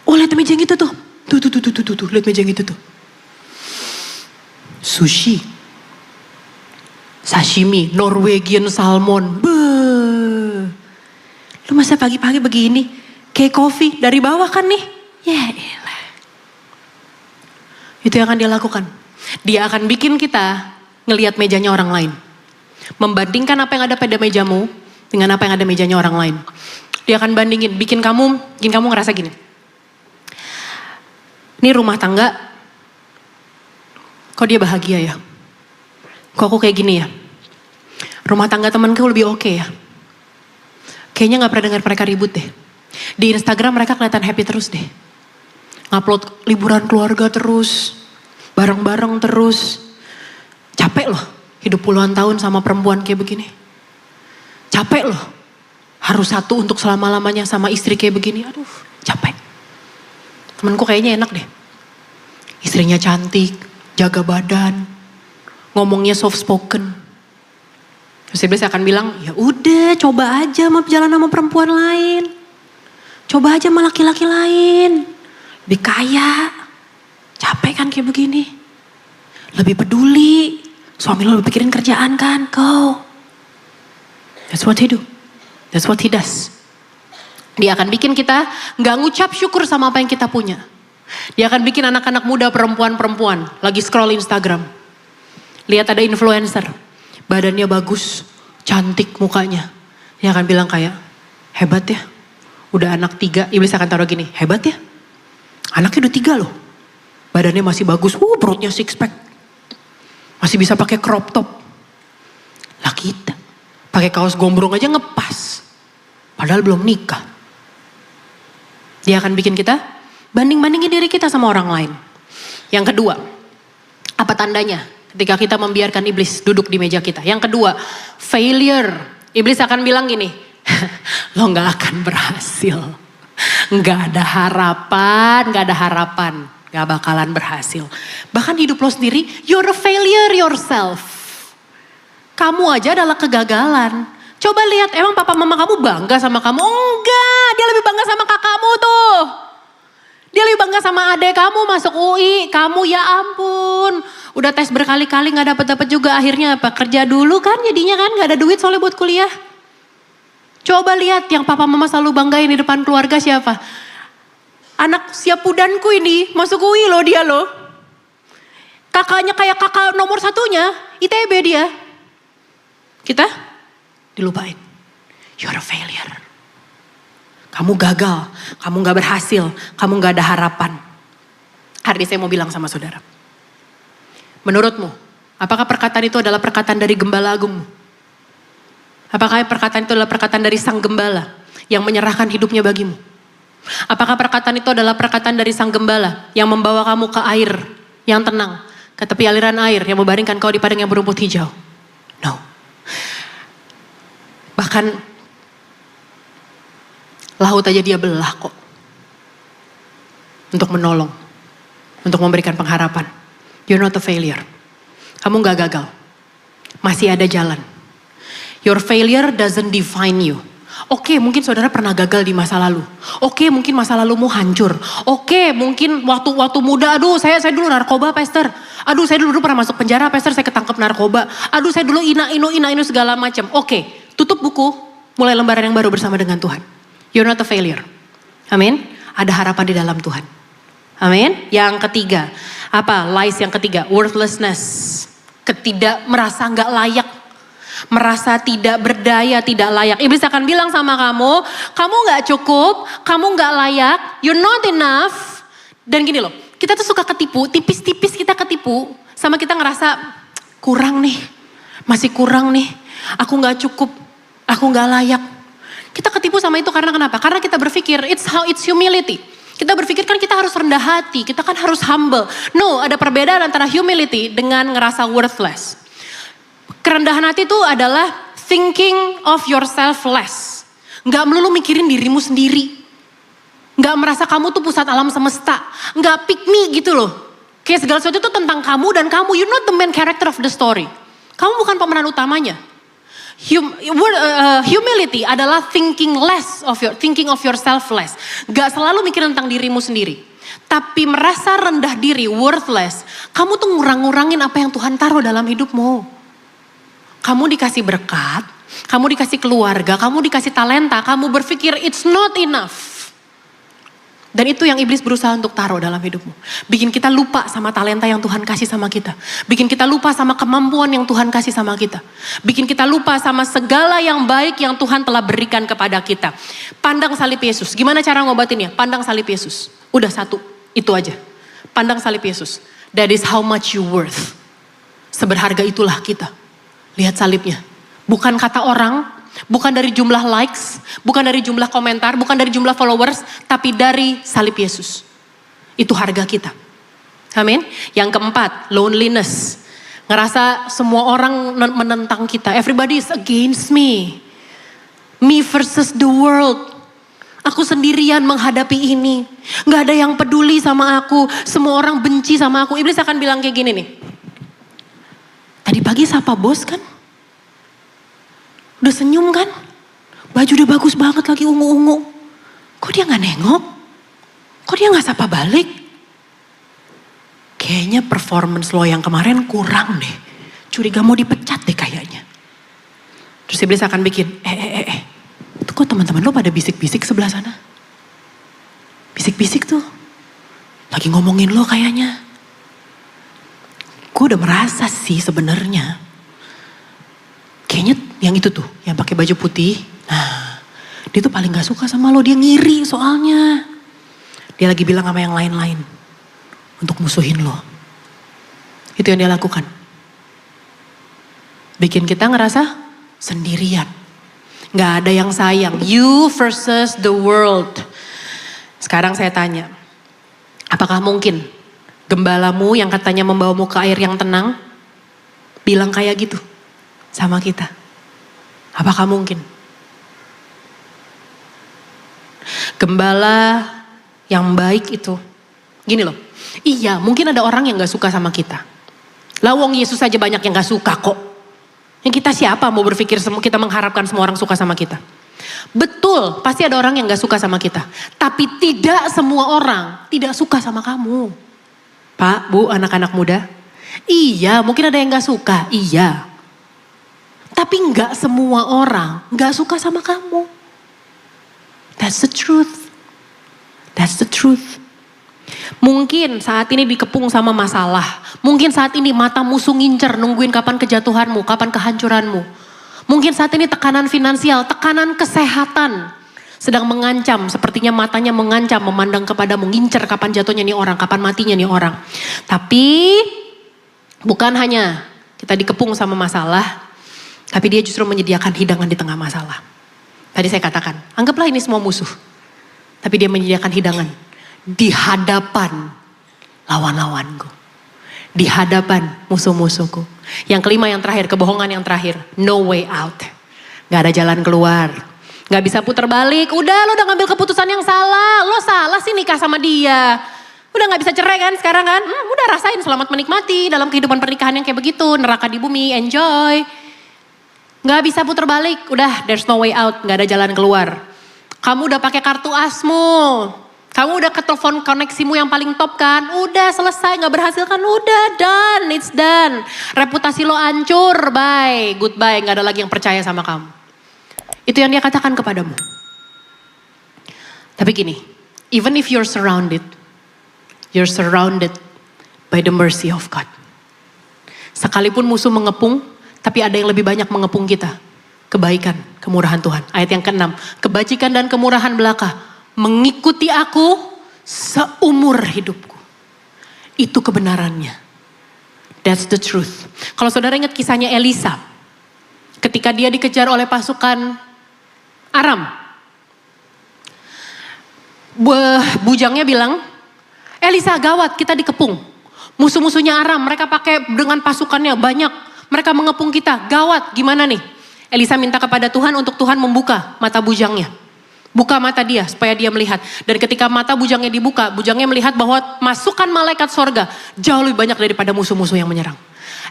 Speaker 1: Oh, lihat meja yang itu tuh. Tuh, lihat meja yang itu tuh. Sushi, sashimi, Norwegian salmon. Lu masa pagi-pagi begini, kayak kopi dari bawah kan nih? Ya elah. Itu yang akan dia lakukan. Dia akan bikin kita ngelihat mejanya orang lain. Membandingkan apa yang ada pada mejamu dengan apa yang ada mejanya orang lain. Dia akan bandingin, bikin kamu ngerasa gini. Ini rumah tangga, kok dia bahagia ya? Kok aku kayak gini ya? Rumah tangga temanku lebih oke ya? Kayaknya gak pernah dengar mereka ribut deh. Di Instagram mereka kelihatan happy terus deh. Ngupload liburan keluarga terus, bareng-bareng terus. Capek loh hidup puluhan tahun sama perempuan kayak begini. Capek loh harus satu untuk selama-lamanya sama istri kayak begini. Aduh capek. Temenku kayaknya enak deh. Istrinya cantik, jaga badan, ngomongnya soft spoken. Terus iblis akan bilang, ya udah coba aja mau jalan sama perempuan lain. Coba aja sama laki-laki lain. Lebih kaya. Capek kan kayak begini. Lebih peduli. Suami lo lebih pikirin kerjaan kan kau. That's what he do. That's what he does. Dia akan bikin kita gak ngucap syukur sama apa yang kita punya. Dia akan bikin anak-anak muda perempuan-perempuan lagi scroll Instagram. Lihat ada influencer. Badannya bagus, cantik mukanya. Dia akan bilang kayak, hebat ya. Udah anak 3, iblis akan taruh gini, hebat ya. Anaknya udah 3 loh. Badannya masih bagus, perutnya six pack. Masih bisa pakai crop top. Lah kita, pakai kaos gombrong aja ngepas. Padahal belum nikah. Dia akan bikin kita banding-bandingin diri kita sama orang lain. Yang kedua, apa tandanya? Ketika kita membiarkan iblis duduk di meja kita. Yang kedua, failure. Iblis akan bilang gini, lo gak akan berhasil. Gak ada harapan. Gak bakalan berhasil. Bahkan hidup lo sendiri, you're a failure yourself. Kamu aja adalah kegagalan. Coba lihat, emang papa mama kamu bangga sama kamu? Enggak, dia lebih bangga sama kakakmu tuh. Dia lebih bangga sama adek kamu masuk UI. Kamu ya ampun. Udah tes berkali-kali gak dapet juga. Akhirnya apa? Kerja dulu kan jadinya kan. Gak ada duit soalnya buat kuliah. Coba lihat yang papa mama selalu banggain di depan keluarga siapa? Anak siapudanku ini masuk UI loh dia loh. Kakaknya kayak kakak nomor 1-nya. ITB dia. Kita dilupain. You're a failure. kamu gagal, kamu gak berhasil, kamu gak ada harapan. Hari ini saya mau bilang sama saudara. Menurutmu, apakah perkataan itu adalah perkataan dari Gembala Agungmu? Apakah perkataan itu adalah perkataan dari Sang Gembala yang menyerahkan hidupnya bagimu? Apakah perkataan itu adalah perkataan dari Sang Gembala yang membawa kamu ke air yang tenang, ke tepi aliran air yang membaringkan kau di padang yang berumput hijau? No. Bahkan laut aja dia belah kok. Untuk menolong. Untuk memberikan pengharapan. You're not a failure. Kamu gak gagal. Masih ada jalan. Your failure doesn't define you. Oke, mungkin saudara pernah gagal di masa lalu. Oke, mungkin masa lalumu hancur. Oke, mungkin waktu muda, aduh saya dulu narkoba, pastor. Aduh saya dulu pernah masuk penjara, pastor, saya ketangkep narkoba. Aduh saya dulu ina inu segala macam. Oke, tutup buku, mulai lembaran yang baru bersama dengan Tuhan. You're not a failure. Amin. Ada harapan di dalam Tuhan. Amin. Yang ketiga, apa? Lies yang ketiga, worthlessness. Merasa nggak layak. Merasa tidak berdaya, tidak layak. Iblis akan bilang sama kamu nggak cukup, kamu nggak layak, you're not enough. Dan gini loh, kita tuh suka ketipu, tipis-tipis kita ketipu, sama kita ngerasa kurang nih, masih kurang nih, aku nggak cukup, aku nggak layak. Kita ketipu sama itu karena kenapa? Karena kita berpikir it's humility. Kita berpikir kan kita harus rendah hati, kita kan harus humble. No, ada perbedaan antara humility dengan ngerasa worthless. Kerendahan hati itu adalah thinking of yourself less. Gak melulu mikirin dirimu sendiri. Gak merasa kamu tuh pusat alam semesta. Gak pick me gitu loh. Kayak segala sesuatu itu tentang kamu dan kamu. You're not the main character of the story. Kamu bukan pemeran utamanya. Humility adalah thinking of yourself less. Gak selalu mikir tentang dirimu sendiri. Tapi merasa rendah diri, worthless. Kamu tuh ngurang-ngurangin apa yang Tuhan taruh dalam hidupmu. Kamu dikasih berkat, kamu dikasih keluarga, kamu dikasih talenta. Kamu berpikir it's not enough. Dan itu yang iblis berusaha untuk taruh dalam hidupmu. Bikin kita lupa sama talenta yang Tuhan kasih sama kita. Bikin kita lupa sama kemampuan yang Tuhan kasih sama kita. Bikin kita lupa sama segala yang baik yang Tuhan telah berikan kepada kita. Pandang salib Yesus. Gimana cara ngobatinnya? Pandang salib Yesus. Udah satu, itu aja. Pandang salib Yesus. That is how much you worth. Seberharga itulah kita. Lihat salibnya. Bukan kata orang. Bukan dari jumlah likes, bukan dari jumlah komentar, bukan dari jumlah followers, tapi dari salib Yesus. Itu harga kita. Amin. Yang keempat, loneliness. Ngerasa semua orang menentang kita. Everybody is against me. Me versus the world. Aku sendirian menghadapi ini. Gak ada yang peduli sama aku. Semua orang benci sama aku. Iblis akan bilang kayak gini nih. Tadi pagi sapa bos kan? Udah senyum kan? Baju udah bagus banget lagi ungu-ungu. Kok dia gak nengok? Kok dia gak sapa balik? Kayaknya performance lo yang kemarin kurang deh. Curiga mau dipecat deh kayaknya. Terus iblis akan bikin, itu kok teman-teman lo pada bisik-bisik sebelah sana? Bisik-bisik tuh. Lagi ngomongin lo kayaknya. Gue udah merasa sih sebenarnya. Kayaknya yang itu tuh, yang pakai baju putih. Nah, dia tuh paling gak suka sama lo. Dia ngiri soalnya. Dia lagi bilang sama yang lain-lain. Untuk musuhin lo. Itu yang dia lakukan. Bikin kita ngerasa sendirian. Gak ada yang sayang. You versus the world. Sekarang saya tanya. Apakah mungkin gembalamu yang katanya membawamu ke air yang tenang. Bilang kayak gitu sama kita? Apakah mungkin? Gembala yang baik itu. Gini loh. Iya, mungkin ada orang yang gak suka sama kita. Lah wong Yesus aja banyak yang gak suka kok. Yang kita siapa mau berpikir kita mengharapkan semua orang suka sama kita. Betul, pasti ada orang yang gak suka sama kita. Tapi tidak semua orang tidak suka sama kamu. Pak, Bu, anak-anak muda. Iya, mungkin ada yang gak suka. Iya. Tapi gak semua orang gak suka sama kamu. That's the truth. That's the truth. Mungkin saat ini dikepung sama masalah. Mungkin saat ini mata musuh ngincer nungguin kapan kejatuhanmu, kapan kehancuranmu. Mungkin saat ini tekanan finansial, tekanan kesehatan. Sedang mengancam, sepertinya matanya mengancam, memandang kepadamu, ngincer kapan jatuhnya nih orang, kapan matinya nih orang. Tapi bukan hanya kita dikepung sama masalah, tapi dia justru menyediakan hidangan di tengah masalah. Tadi saya katakan, anggaplah ini semua musuh. Tapi dia menyediakan hidangan di hadapan lawan-lawanku. Di hadapan musuh-musuhku. Yang kelima, yang terakhir, kebohongan yang terakhir. No way out. Gak ada jalan keluar. Gak bisa putar balik. Udah, lo udah ngambil keputusan yang salah. Lo salah sih nikah sama dia. Udah gak bisa cerai kan sekarang kan? Udah rasain selamat menikmati dalam kehidupan pernikahan yang kayak begitu. Neraka di bumi, enjoy. Gak bisa putar balik. Udah, there's no way out. Gak ada jalan keluar. Kamu udah pakai kartu asmu. Kamu udah ke telepon koneksimu yang paling top kan? Udah selesai, gak berhasil kan? Udah done, it's done. Reputasi lo hancur, bye, goodbye. Gak ada lagi yang percaya sama kamu. Itu yang dia katakan kepadamu. Tapi gini, even if you're surrounded by the mercy of God. Sekalipun musuh mengepung, tapi ada yang lebih banyak mengepung kita. Kebaikan, kemurahan Tuhan. Ayat yang ke-6, kebajikan dan kemurahan belaka mengikuti aku seumur hidupku. Itu kebenarannya. That's the truth. Kalau saudara ingat kisahnya Elisa, ketika dia dikejar oleh pasukan Aram, bujangnya bilang, Elisa gawat, kita dikepung. Musuh-musuhnya Aram, mereka pakai dengan pasukannya banyak. Mereka mengepung kita, gawat, gimana nih? Elisa minta kepada Tuhan untuk Tuhan membuka mata bujangnya. Buka mata dia supaya dia melihat. Dan ketika mata bujangnya dibuka, bujangnya melihat bahwa masukan malaikat sorga jauh lebih banyak daripada musuh-musuh yang menyerang.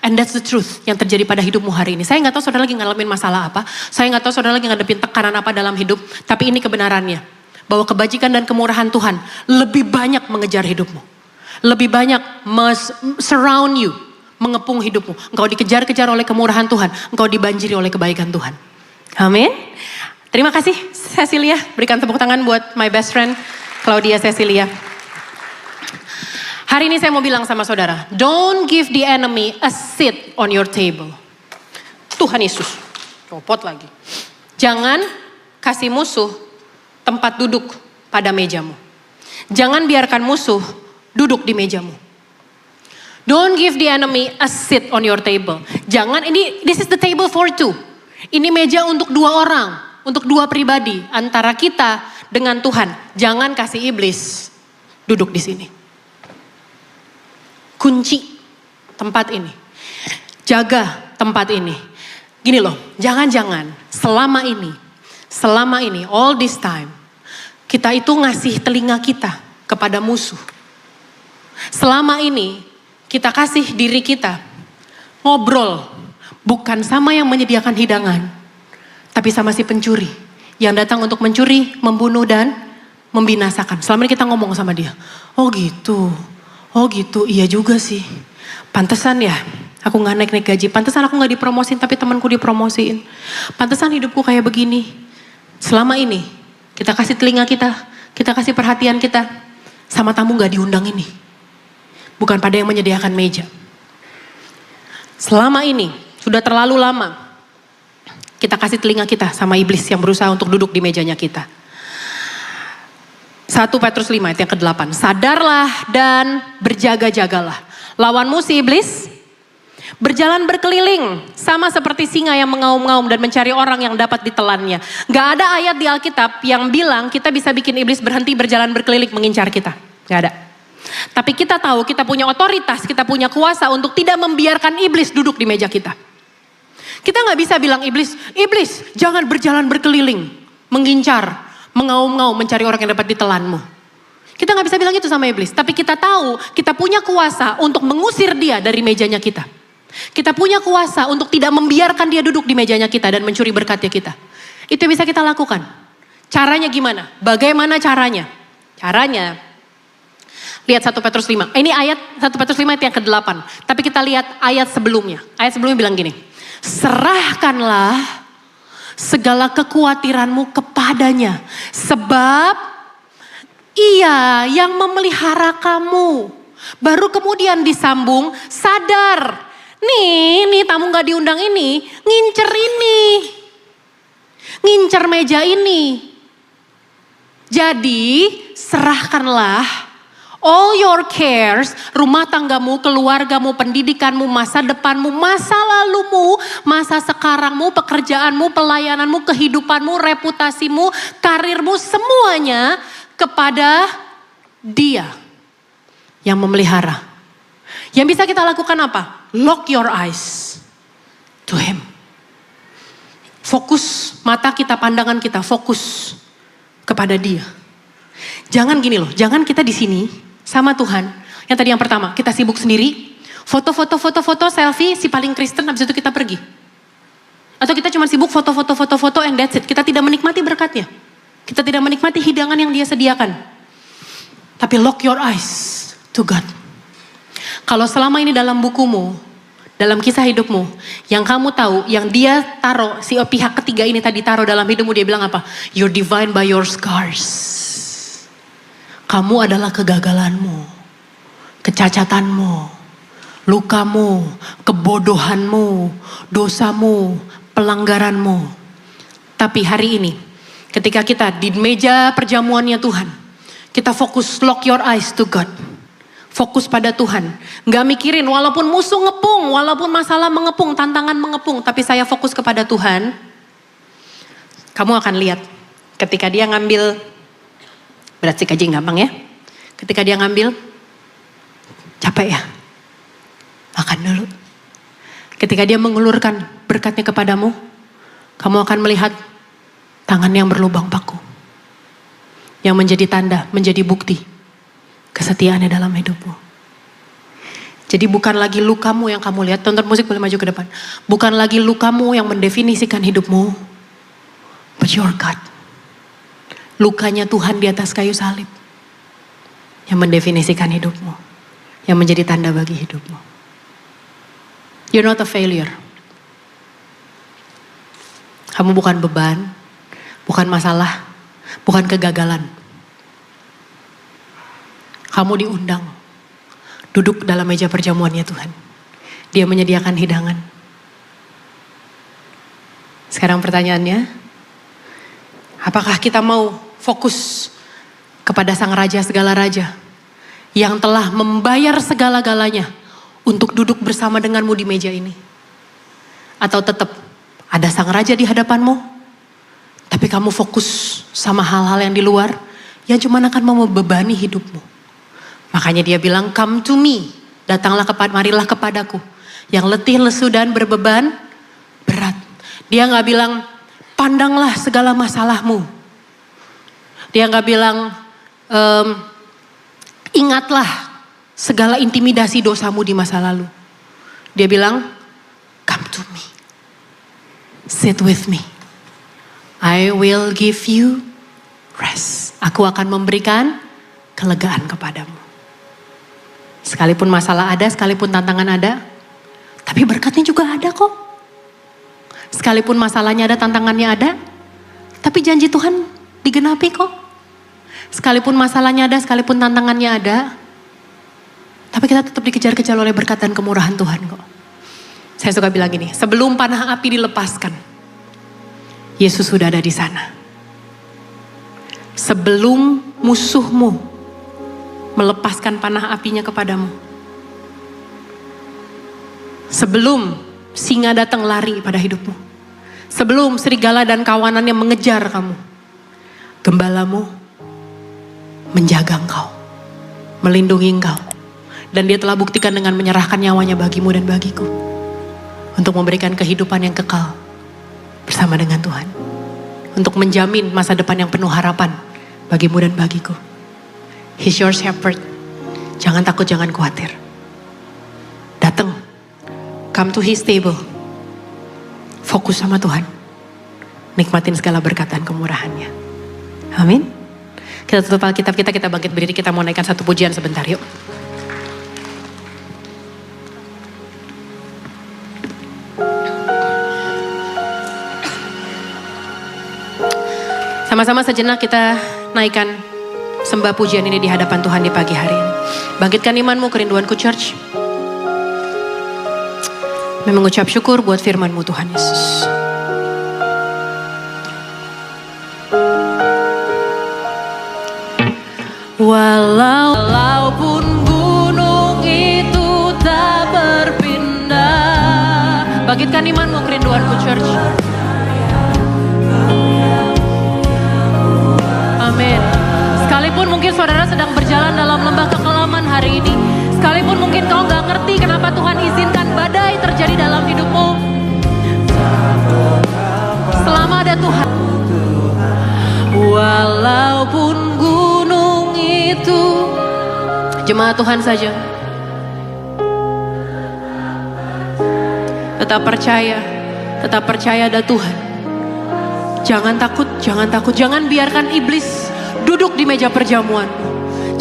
Speaker 1: And that's the truth yang terjadi pada hidupmu hari ini. Saya gak tahu saudara lagi ngalamin masalah apa. Saya gak tahu saudara lagi ngadepin tekanan apa dalam hidup. Tapi ini kebenarannya. Bahwa kebajikan dan kemurahan Tuhan lebih banyak mengejar hidupmu. Lebih banyak surround you. Mengepung hidupmu. Engkau dikejar-kejar oleh kemurahan Tuhan. Engkau dibanjiri oleh kebaikan Tuhan. Amin. Terima kasih Cecilia. Berikan tepuk tangan buat my best friend Claudia Cecilia. Hari ini saya mau bilang sama saudara, don't give the enemy a seat on your table. Tuhan Yesus, copot lagi. Jangan kasih musuh tempat duduk pada mejamu. Jangan biarkan musuh duduk di mejamu. Don't give the enemy a seat on your table. Jangan, this is the table for two. Ini meja untuk dua orang, untuk dua pribadi antara kita dengan Tuhan. Jangan kasih iblis duduk di sini. Kunci tempat ini. Jaga tempat ini. Gini loh, jangan-jangan selama ini, all this time, kita itu ngasih telinga kita kepada musuh. Selama ini, kita kasih diri kita ngobrol, bukan sama yang menyediakan hidangan, tapi sama si pencuri yang datang untuk mencuri, membunuh dan membinasakan. Selama ini kita ngomong sama dia, oh gitu, iya juga sih. Pantesan ya, aku gak naik gaji. Pantesan aku gak dipromosin, tapi temanku dipromosiin. Pantesan hidupku kayak begini. Selama ini, kita kasih telinga kita kasih perhatian kita, sama tamu gak diundang ini. Bukan pada yang menyediakan meja. Selama ini, sudah terlalu lama, kita kasih telinga kita sama iblis yang berusaha untuk duduk di mejanya kita. 1 Petrus 5 ayat yang ke-8. Sadarlah dan berjaga-jagalah. Lawanmu si iblis berjalan berkeliling. Sama seperti singa yang mengaum-ngaum dan mencari orang yang dapat ditelannya. Gak ada ayat di Alkitab yang bilang kita bisa bikin iblis berhenti berjalan berkeliling mengincar kita. Gak ada. Tapi kita tahu kita punya otoritas, kita punya kuasa untuk tidak membiarkan iblis duduk di meja kita. Kita gak bisa bilang iblis jangan berjalan berkeliling. Mengincar. Mengaum-ngaum mencari orang yang dapat ditelanmu. Kita gak bisa bilang itu sama iblis. Tapi kita tahu kita punya kuasa untuk mengusir dia dari mejanya kita. Kita punya kuasa untuk tidak membiarkan dia duduk di mejanya kita dan mencuri berkatnya kita. Itu yang bisa kita lakukan. Caranya gimana? Bagaimana caranya? Caranya, lihat 1 Petrus 5. Ini ayat 1 Petrus 5 ayat yang ke-8. Tapi kita lihat ayat sebelumnya. Ayat sebelumnya bilang gini. Serahkanlah segala kekhawatiranmu kepadanya. Sebab ia yang memelihara kamu. Baru kemudian disambung, sadar. Nih tamu gak diundang ini. Ngincer meja ini. Jadi serahkanlah all your cares, rumah tanggamu, keluargamu, pendidikanmu, masa depanmu, masa lalumu, masa sekarangmu, pekerjaanmu, pelayananmu, kehidupanmu, reputasimu, karirmu, semuanya kepada Dia yang memelihara. Yang bisa kita lakukan apa? Lock your eyes to Him. Fokus mata kita, pandangan kita, fokus kepada Dia. Jangan gini loh, jangan kita di sini sama Tuhan. Yang tadi yang pertama, kita sibuk sendiri. Foto, selfie, si paling Kristen, habis itu kita pergi. Atau kita cuma sibuk foto, and that's it. Kita tidak menikmati berkatnya. Kita tidak menikmati hidangan yang Dia sediakan. Tapi lock your eyes to God. Kalau selama ini dalam bukumu, dalam kisah hidupmu, yang kamu tahu, yang Dia taruh, si pihak ketiga ini tadi taruh dalam hidupmu, Dia bilang apa? You're divine by your scars. Kamu adalah kegagalanmu, kecacatanmu, lukamu, kebodohanmu, dosamu, pelanggaranmu. Tapi hari ini, ketika kita di meja perjamuannya Tuhan, kita fokus, lock your eyes to God. Fokus pada Tuhan. Gak mikirin walaupun musuh ngepung, walaupun masalah mengepung, tantangan mengepung. Tapi saya fokus kepada Tuhan. Kamu akan lihat ketika Dia ngambil, berat sih kaji gampang ya. Ketika Dia ngambil, capek ya. Makan dulu. Ketika Dia mengulurkan berkatnya kepadamu, kamu akan melihat tangan yang berlubang paku. Yang menjadi tanda, menjadi bukti kesetiaannya dalam hidupmu. Jadi bukan lagi lukamu yang kamu lihat. Tonton musik, boleh maju ke depan. Bukan lagi lukamu yang mendefinisikan hidupmu. But your God. Lukanya Tuhan di atas kayu salib yang mendefinisikan hidupmu, yang menjadi tanda bagi hidupmu. You're not a failure. Kamu bukan beban, bukan masalah, bukan kegagalan. Kamu diundang duduk dalam meja perjamuannya Tuhan. Dia menyediakan hidangan. Sekarang pertanyaannya, apakah kita mau fokus kepada Sang Raja segala raja yang telah membayar segala-galanya untuk duduk bersama denganmu di meja ini? Atau tetap ada Sang Raja di hadapanmu, tapi kamu fokus sama hal-hal yang di luar yang cuma akan membebani hidupmu? Makanya Dia bilang, come to me, marilah kepadaku, yang letih, lesu dan berbeban berat. Dia gak bilang, pandanglah segala masalahmu. Dia gak bilang, ingatlah segala intimidasi dosamu di masa lalu. Dia bilang, come to me. Sit with me. I will give you rest. Aku akan memberikan kelegaan kepadamu. Sekalipun masalah ada, sekalipun tantangan ada, tapi berkatnya juga ada kok. Sekalipun masalahnya ada, tantangannya ada, tapi janji Tuhan digenapi kok. Sekalipun masalahnya ada, sekalipun tantangannya ada, tapi kita tetap dikejar-kejar oleh berkat dan kemurahan Tuhan kok. Saya suka bilang gini, sebelum panah api dilepaskan, Yesus sudah ada di sana. Sebelum musuhmu melepaskan panah apinya kepadamu, sebelum singa datang lari pada hidupmu, sebelum serigala dan kawanannya mengejar kamu, gembalamu menjaga engkau, melindungi engkau. Dan Dia telah buktikan dengan menyerahkan nyawanya bagimu dan bagiku. Untuk memberikan kehidupan yang kekal bersama dengan Tuhan. Untuk menjamin masa depan yang penuh harapan bagimu dan bagiku. He's your shepherd. Jangan takut, jangan khawatir. Datang. Come to His table. Fokus sama Tuhan. Nikmatin segala berkat dan kemurahannya. Amin. Kita tutup Alkitab kita bangkit berdiri, kita mau naikkan satu pujian sebentar yuk. Sama-sama sejenak kita naikkan sembah pujian ini di hadapan Tuhan di pagi hari ini. Bangkitkan imanmu, kerinduanku church. Mengucap syukur buat firman-Mu Tuhan Yesus. Walaupun gunung itu tak berpindah. Bangkitkan imanmu, kerinduanmu, church. Amin. Sekalipun mungkin saudara sedang berjalan dalam lembah kekelaman hari ini, sekalipun mungkin kau gak ngerti kenapa Tuhan izinkan badai terjadi dalam hidupmu, selama ada Tuhan, walaupun gunung itu, jemaat Tuhan saja, tetap percaya ada Tuhan. Jangan takut, jangan biarkan iblis duduk di meja perjamuan.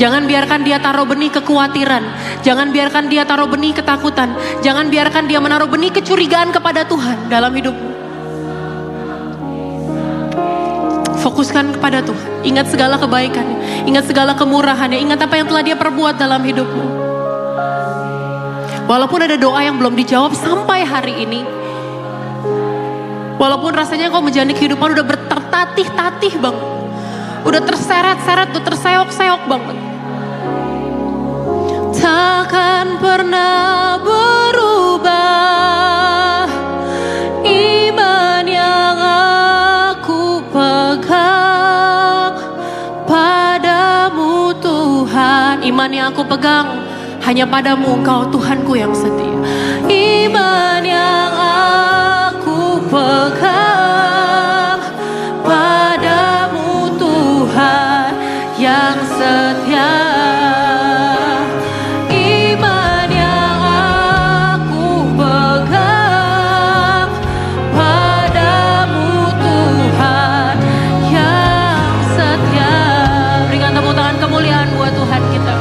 Speaker 1: Jangan biarkan dia taruh benih kekhawatiran. Jangan biarkan dia taruh benih ketakutan. Jangan biarkan dia menaruh benih kecurigaan kepada Tuhan dalam hidupmu. Fokuskan kepada Tuhan. Ingat segala kebaikannya. Ingat segala kemurahannya. Ingat apa yang telah dia perbuat dalam hidupmu. Walaupun ada doa yang belum dijawab sampai hari ini. Walaupun rasanya kau menjalani kehidupan udah bertatih-tatih banget. Udah terseret-seret, udah terseok-seok banget. Takkan pernah berubah iman yang aku pegang padamu Tuhan. Iman yang aku pegang hanya padamu, Engkau Tuhanku yang setia. Iman yang aku pegang padamu Tuhan yang setia. Iman yang aku pegang padamu Tuhan yang setia. Berikan tepuk tangan kemuliaan buat Tuhan kita.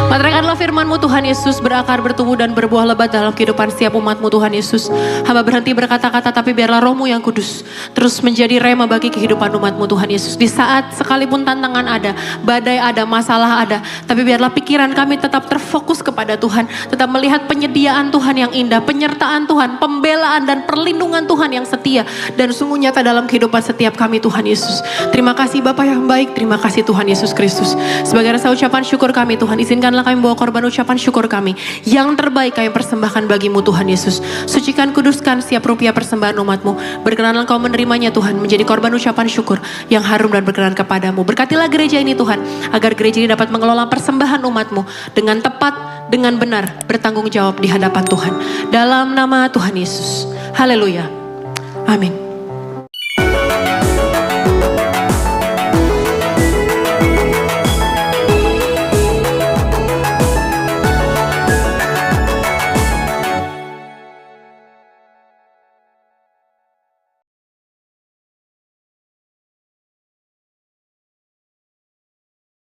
Speaker 1: Meteraikanlah firman-Mu Tuhan Yesus berakar, bertumbuh dan berbuah lebat dalam kehidupan setiap umat-Mu Tuhan Yesus. Hamba berhenti berkata-kata, tapi biarlah Roh-Mu yang kudus terus menjadi rema bagi kehidupan umat-Mu Tuhan Yesus. Di saat sekalipun tantangan ada, badai ada, masalah ada, tapi biarlah pikiran kami tetap terfokus kepada Tuhan. Tetap melihat penyediaan Tuhan yang indah, penyertaan Tuhan, pembelaan dan perlindungan Tuhan yang setia dan sungguh nyata dalam kehidupan setiap kami Tuhan Yesus. Terima kasih Bapa yang baik, terima kasih Tuhan Yesus Kristus. Sebagai rasa ucapan syukur kami Tuhan, izinkanlah kami bawa korban ucapan syukur kami. Yang terbaik kami persembahkan bagimu Tuhan Yesus. Sucikan, kuduskan setiap rupiah persembahan umat-Mu. Berkenanlah Engkau menerimanya Tuhan, menjadi korban ucapan syukur yang harum dan berkenan kepadamu. Berkatilah gereja ini Tuhan, agar gereja ini dapat mengelola persembahan umat-Mu dengan tepat, dengan benar, bertanggung jawab di hadapan Tuhan. Dalam nama Tuhan Yesus. Haleluya. Amin.